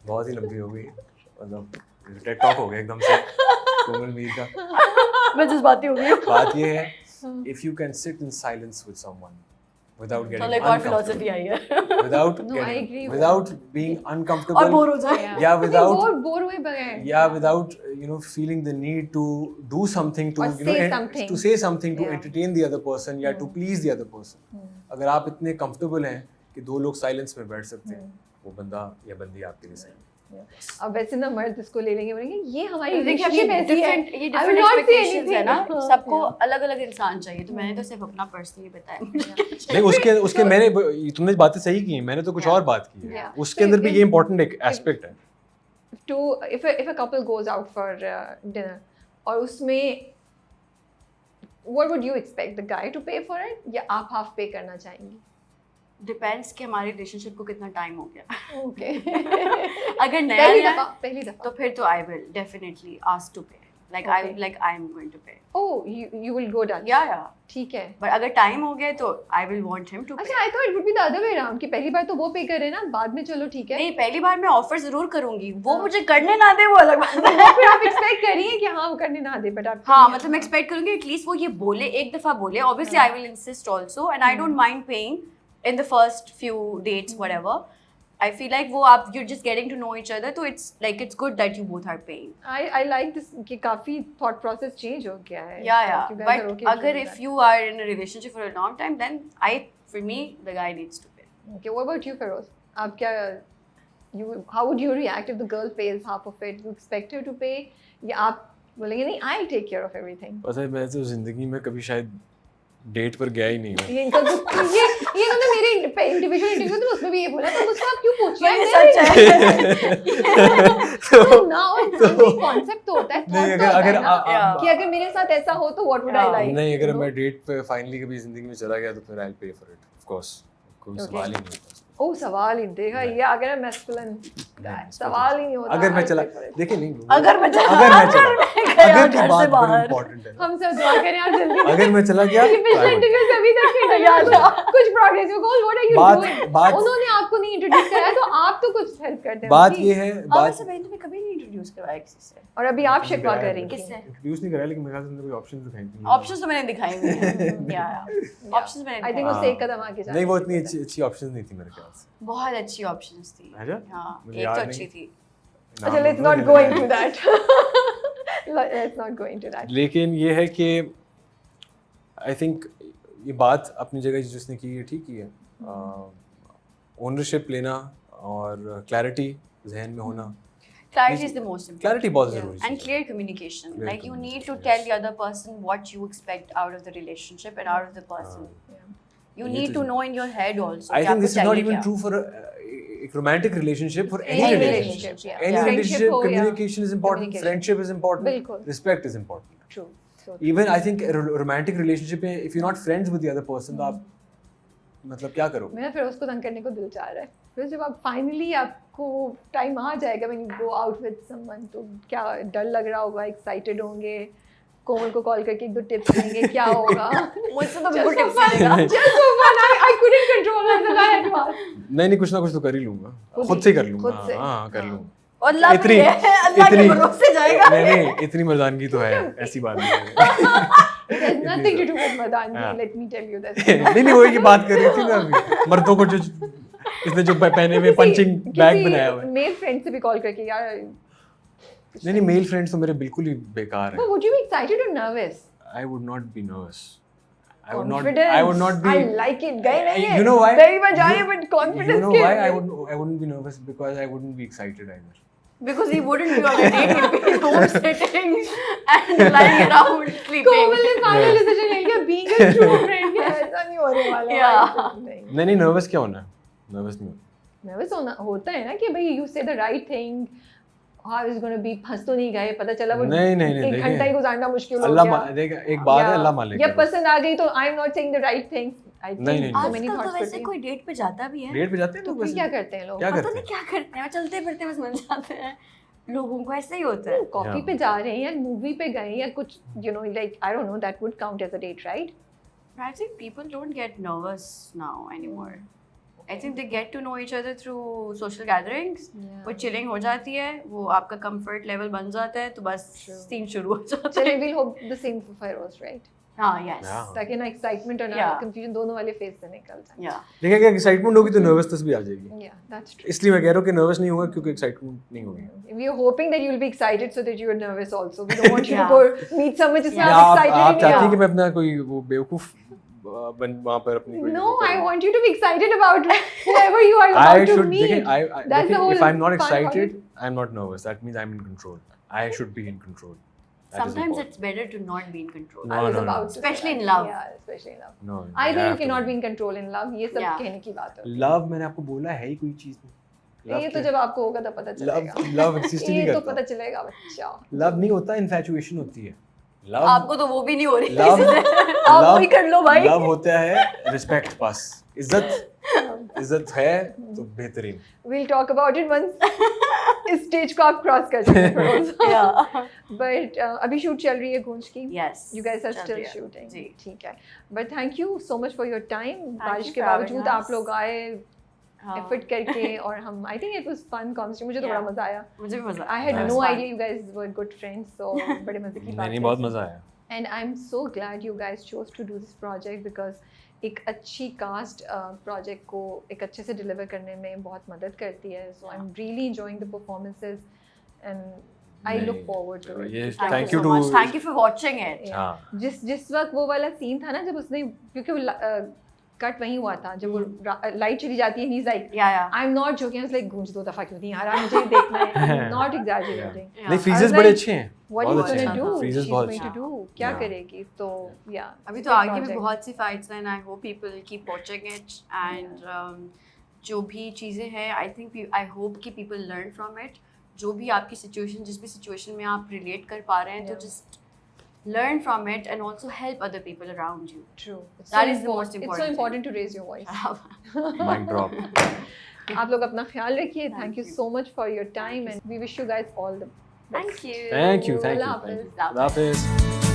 बहुत ही लंबी हो गई. मतलब टेड टॉक हो गया एकदम से कोमल मीर का. मैं जज्बाती हो गई. बात ये है, if you can sit in silence with someone without तो getting लाइक और फिलॉसफी आई है. without No, I getting, agree with without being और uncomfortable, बोर हो जाए. yeah, without बोर हुए बगैर. yeah, without feeling the need to do something to Or say something. to say something to Yeah. entertain the other person या to please the other person. अगर आप इतने comfortable हैं कि दो लोग silence में बैठ सकते हैं, वो बंदा या बंदी आपके लिए सही है. अब वैसे ना मर्द इसको ले लेंगे, बोलेंगे ये हमारी देखिए relationship ऐसी है. ये I will different not say expectations है ना. anything. सबको Yeah. अलग अलग इंसान चाहिए. तो मैंने तो सिर्फ अपना पर्सनली बताया. नहीं, उसके मैंने तुमने बातें सही की हैं, मैंने तो कुछ Yeah. और बात की है. Yeah. उसके अंदर भी ये important एक aspect है. To if a couple goes out for dinner और उसमें what would you expect the guy to pay for it या आप half pay करना चाहेंगी? डिपेंड्स कि हमारे रिलेशनशिप को कितना टाइम हो गया. Okay. अगर नया पहली दफा. तो फिर तो I will definitely ask to pay. Like I am going to pay. Oh, you will go Dutch. या ठीक है. बट अगर टाइम हो गया तो I will want him to pay. अच्छा, I thought it would be the other way around कि पहली बार तो वो पे करे ना, बाद में चलो ठीक है. नहीं, पहली बार मैं ऑफर जरूर करूंगी. वो मुझे करने ना दे वो अलग बात है. वो फिर आप एक्सपेक्ट करिए कि हाँ वो करने ना दे, बट आप हाँ, मतलब मैं एक्सपेक्ट करूंगी एटलीस्ट वो ये बोले, एक दफा बोले. Obviously I will insist also and I don't mind paying in the first few dates whatever. I feel like वो आप you're just getting to know each other, तो it's good that you both are paying. I like this कि काफी thought process change हो गया है. Yeah. You guys are But okay अगर doing if that. you are in a relationship for a long time, then for me the guy needs to pay. Okay, what about you, Feroz? आप क्या how would you react if the girl pays half of it? You expect her to pay या आप बोलेंगे नहीं I'll take care of everything? पता है मैं तो जिंदगी में कभी शायद डेट पर गया ही नहीं हूँ। ये इनका ये तो मेरे इंडिविजुअल इंटरव्यू में उसमें भी ये बोला तो मुझसे आप क्यों पूछ रहे हैं? ये सच है। तो ना कॉन्सेप्ट तो होता है नहीं thought तो अगर होता है ना, अगर कि अगर मेरे साथ ऐसा हो तो व्हाट वुड आई लाइक? नहीं अगर मैं डेट पे फाइनली कभी जिंदगी में चला गया तो फिर आई पे फॉर इट ऑफ कोर्स कोई Okay. सवाल ही नहीं होता। ओ सवाल ही देखा ये अगर मैस्कुलिन सवाल ही नहीं होता। अगर मैं I'll चला pay for it. देखिए नहीं अगर मैं चला अगर की घर से बात बड़ी बाहर। इंपॉर्टेंट है। हम सब दुआ करें यार जल्दी अगर मैं चला गया ये पिछले इंटरव्यू से अभी तक नहीं याद था कुछ progress you goal what are you doing? उन्होंने आपको नहीं इंट्रोड्यूस कराया तो आप तो कुछ हेल्प करते हैं बात ये है बात से मैंने तुम्हें कभी नहीं इंट्रोड्यूस करवाया किसी से। और अभी आप शिकवा कर रही किससे? हैं इंट्रोड्यूस नहीं कराया लेकिन मेरे ख्याल से कोई ऑप्शंस दिखाई नहीं। ऑप्शंस तो मैंने दिखाए नहीं हैं। या ऑप्शंस मैंने आई थिंक दिखाए। उससे एक कदम आगे जा नहीं वो इतनी अच्छी ऑप्शंस नहीं थी मेरे ख्याल से। बहुत अच्छी ऑप्शंस थी। अच्छा? हाँ मुझे एक याद तो नहीं। अच्छी थी। अच्छा let's not go into that let's not go into that लेकिन ये है कि आई थिंक ये बात अपनी जगह जिसने की है ठीक ही है। ओनरशिप लेना और क्लैरिटी जहन में होना Clarity is the most important. Clarity बहुत ज़रूरी है। And clear communication. Clear Like you need to communication, tell yes. the other person what you expect out of the relationship and out of the person. You ये need तो to know in your head also. I कि think आपको this is not चाहिए even क्या। true for a romantic relationship, for any Any relationship. relationship, yeah. Any Yeah. relationship, Friendship हो या communication is important, communication. friendship is important, बिल्कुल। respect is important. True Even I think a romantic relationship में if you're not friends with the other person तो आप मतलब क्या करोगे? मेरा फिर उसको तंग करने को दिल चाह रहा है फिर जब आप फाइनली आपको टाइम आ जाएगा when you go out with someone तो क्या डर लग रहा होगा एक्साइटेड होंगे कोमल को कॉल करके एक दो टिप्स देंगे क्या होगा मुझसे तो बिल्कुल टिप्स नहीं देगा। just for fun I couldn't control myself I had to ask नहीं कुछ ना कुछ तो कर ही लूँगा। खुद खुद ही- से कर लूँगा। खुद से। हाँ कर हाँ। लूँगा। और अल्लाह भी इतनी- है, अल्लाह के इतनी- भरोसे जाएगा। नहीं इतनी मर्दानगी तो है ऐसी बात नहीं है। there's nothing to do with Madan हाँ। let me tell you this नहीं वही की बात कर रही थी ना अभी मर्दों को जो इसने जो पहने हुए पंचिंग बैग बनाया हुआ है। मेल फ्रेंड से भी कॉल करके यार नहीं मेल फ्रेंड्स तो मेरे बिल्कुल ही बेकार but हैं। would you be excited or nervous? I would not be nervous. I Confidence. would not be. I like it. गए नहीं है। You know why? very much आए but confidence You know के why लिए। I wouldn't be nervous because I wouldn't be excited either. Because he wouldn't be on a date, he'd be home sitting and lying around sleeping. कोमल ने final decision ले लिया being a true friend के ऐसा नहीं होने वाला Yeah. नहीं nervous क्या होना है नर्वस नहीं होना नर्वस होता है ना कि भाई you say the right thing how is going to be फंस तो नहीं गए पता चला वो नहीं, एक देखिए, घंटा ही गुजारना मुश्किल हो अल्लाह गया देख एक बात है अल्लाह मालिक या पसंद आ गई तो आई am not saying the right things I नहीं, थिंक नहीं, so many आजकल तो thoughts वैसे करती कोई डेट पे जाता भी है। डेट पे जाते हैं तो लोग फिर वैसे क्या करते हैं लोग क्या पता करते नहीं हैं क्या करते हैं, चलते फिरते बस मिल जाते हैं। लोगों को ऐसा ही होता है। Coffee Yeah. पे जा रहे हैं या मूवी पे गए या कुछ you know like I don't know that would count as a date right I think people don't get nervous now anymore. I think they get to know each other through social gatherings. वो chilling हो जाती है, वो आपका comfort level बन जाता है, तो बस True. सीन शुरू हो जाता चलिए है। we'll hope the same for Feroz right हाँ, yes. Yeah. ताकि ना एक्साइटमेंट और ना Yeah. कंफ्यूजन दोनों वाले फेस से निकल जाए Yeah. देखिए अगर एक्साइटमेंट होगी तो नर्वसनेस भी आ जाएगी yeah that's true इसलिए मैं कह रहा हूँ कि नर्वस नहीं होगा क्योंकि एक्साइटमेंट नहीं होगी we are hoping that you'll be excited so that you are nervous also we don't want you to Yeah. go meet someone जिसमें Yeah. आप आप excited आप ही नहीं चाहती हैं हो कि मैं अपना कोई वो बेवकूफ बन वहाँ पर अपनी कोई No, वो I करूँ। want you to be excited about whoever you are I about to should meet. देखिए That's the देखिए, whole if I'm not fun part. excited I'm not nervous that means I'm in control I should be in control That is Sometimes important. it's better to not be in control. No, I was no, no. about to say Especially that. in love. Yeah, especially in love. No, I you think you have to cannot be in control in love. ये सब Yeah. कहने की बात है। love मैंने आपको बोला है ही कोई चीज नहीं ये तो जब आपको होगा तब पता चलेगा। love exist ही नहीं ये तो करता पता चलेगा बच्चा। love नहीं होता infatuation होती है love आपको तो वो भी नहीं हो रही love किसी से। आप वही कर लो भाई। love होता है respect बस इज्जत है तो बेहतरीन We'll talk about it once इस स्टेज को आप क्रॉस कर चुके हैं। Yeah. But अभी शूट चल रही है गूंज की। Yes. You guys are चल still रही है। shooting. जी। ठीक है। But thank you so much for your time. बारिश you के for having बावजूद us. आप लोग आए हाँ। एफर्ट करके और हम I think it was fun conversation. मुझे तो बड़ा Yeah. मजा आया। मुझे भी मजा I had Nice. no idea you guys were good friends, so बड़े मजे की बात नहीं है। बहुत मजा आया And I'm so glad you guys chose to do this project because एक अच्छी कास्ट प्रोजेक्ट को एक अच्छे से डिलीवर करने में बहुत मदद करती है. So I'm really enjoying the performances and I look नहीं, forward to it. ये Thank thank you you so to much. Thank you for watching it. Yeah. हाँ जिस वक्त वो वाला सीन था ना जब उसने क्योंकि वो कट वहीं हुआ था जब वो लाइट चली जाती है, नीज like yeah. I am not joking, I was like गूंज 2 दफा क्यों नहीं आ रहा, मुझे ये देखना है, नॉट एग्जैजरेटिंग. नहीं I फ्रीजर्स was बड़े like, अच्छे हैं. What बहुत is अच्छे gonna हैं. do? Freezers She's बहुत going अच्छे to हैं. do? क्या Yeah. करेगी? तो yeah. अभी it's तो a आगे भी project. बहुत सी फाइट्स हैं. I hope people keep watching it and जो भी चीज़ें हैं आई होप कि पीपल लर्न फ्रॉम इट. जो भी आपकी सिचुएशन, जिस भी सिचुएशन में आप रिलेट कर पा रहे हैं, तो Yeah. Just learn from it and also help other people around you. True. It's That so is the most It's so important important to raise your voice. Mic drop. आप लोग अपना ख्याल रखिए. Thank Thank you you. so much for your time and we wish you guys all the best. Thank you. Thank you. Allah Hafiz. Khuda Hafiz.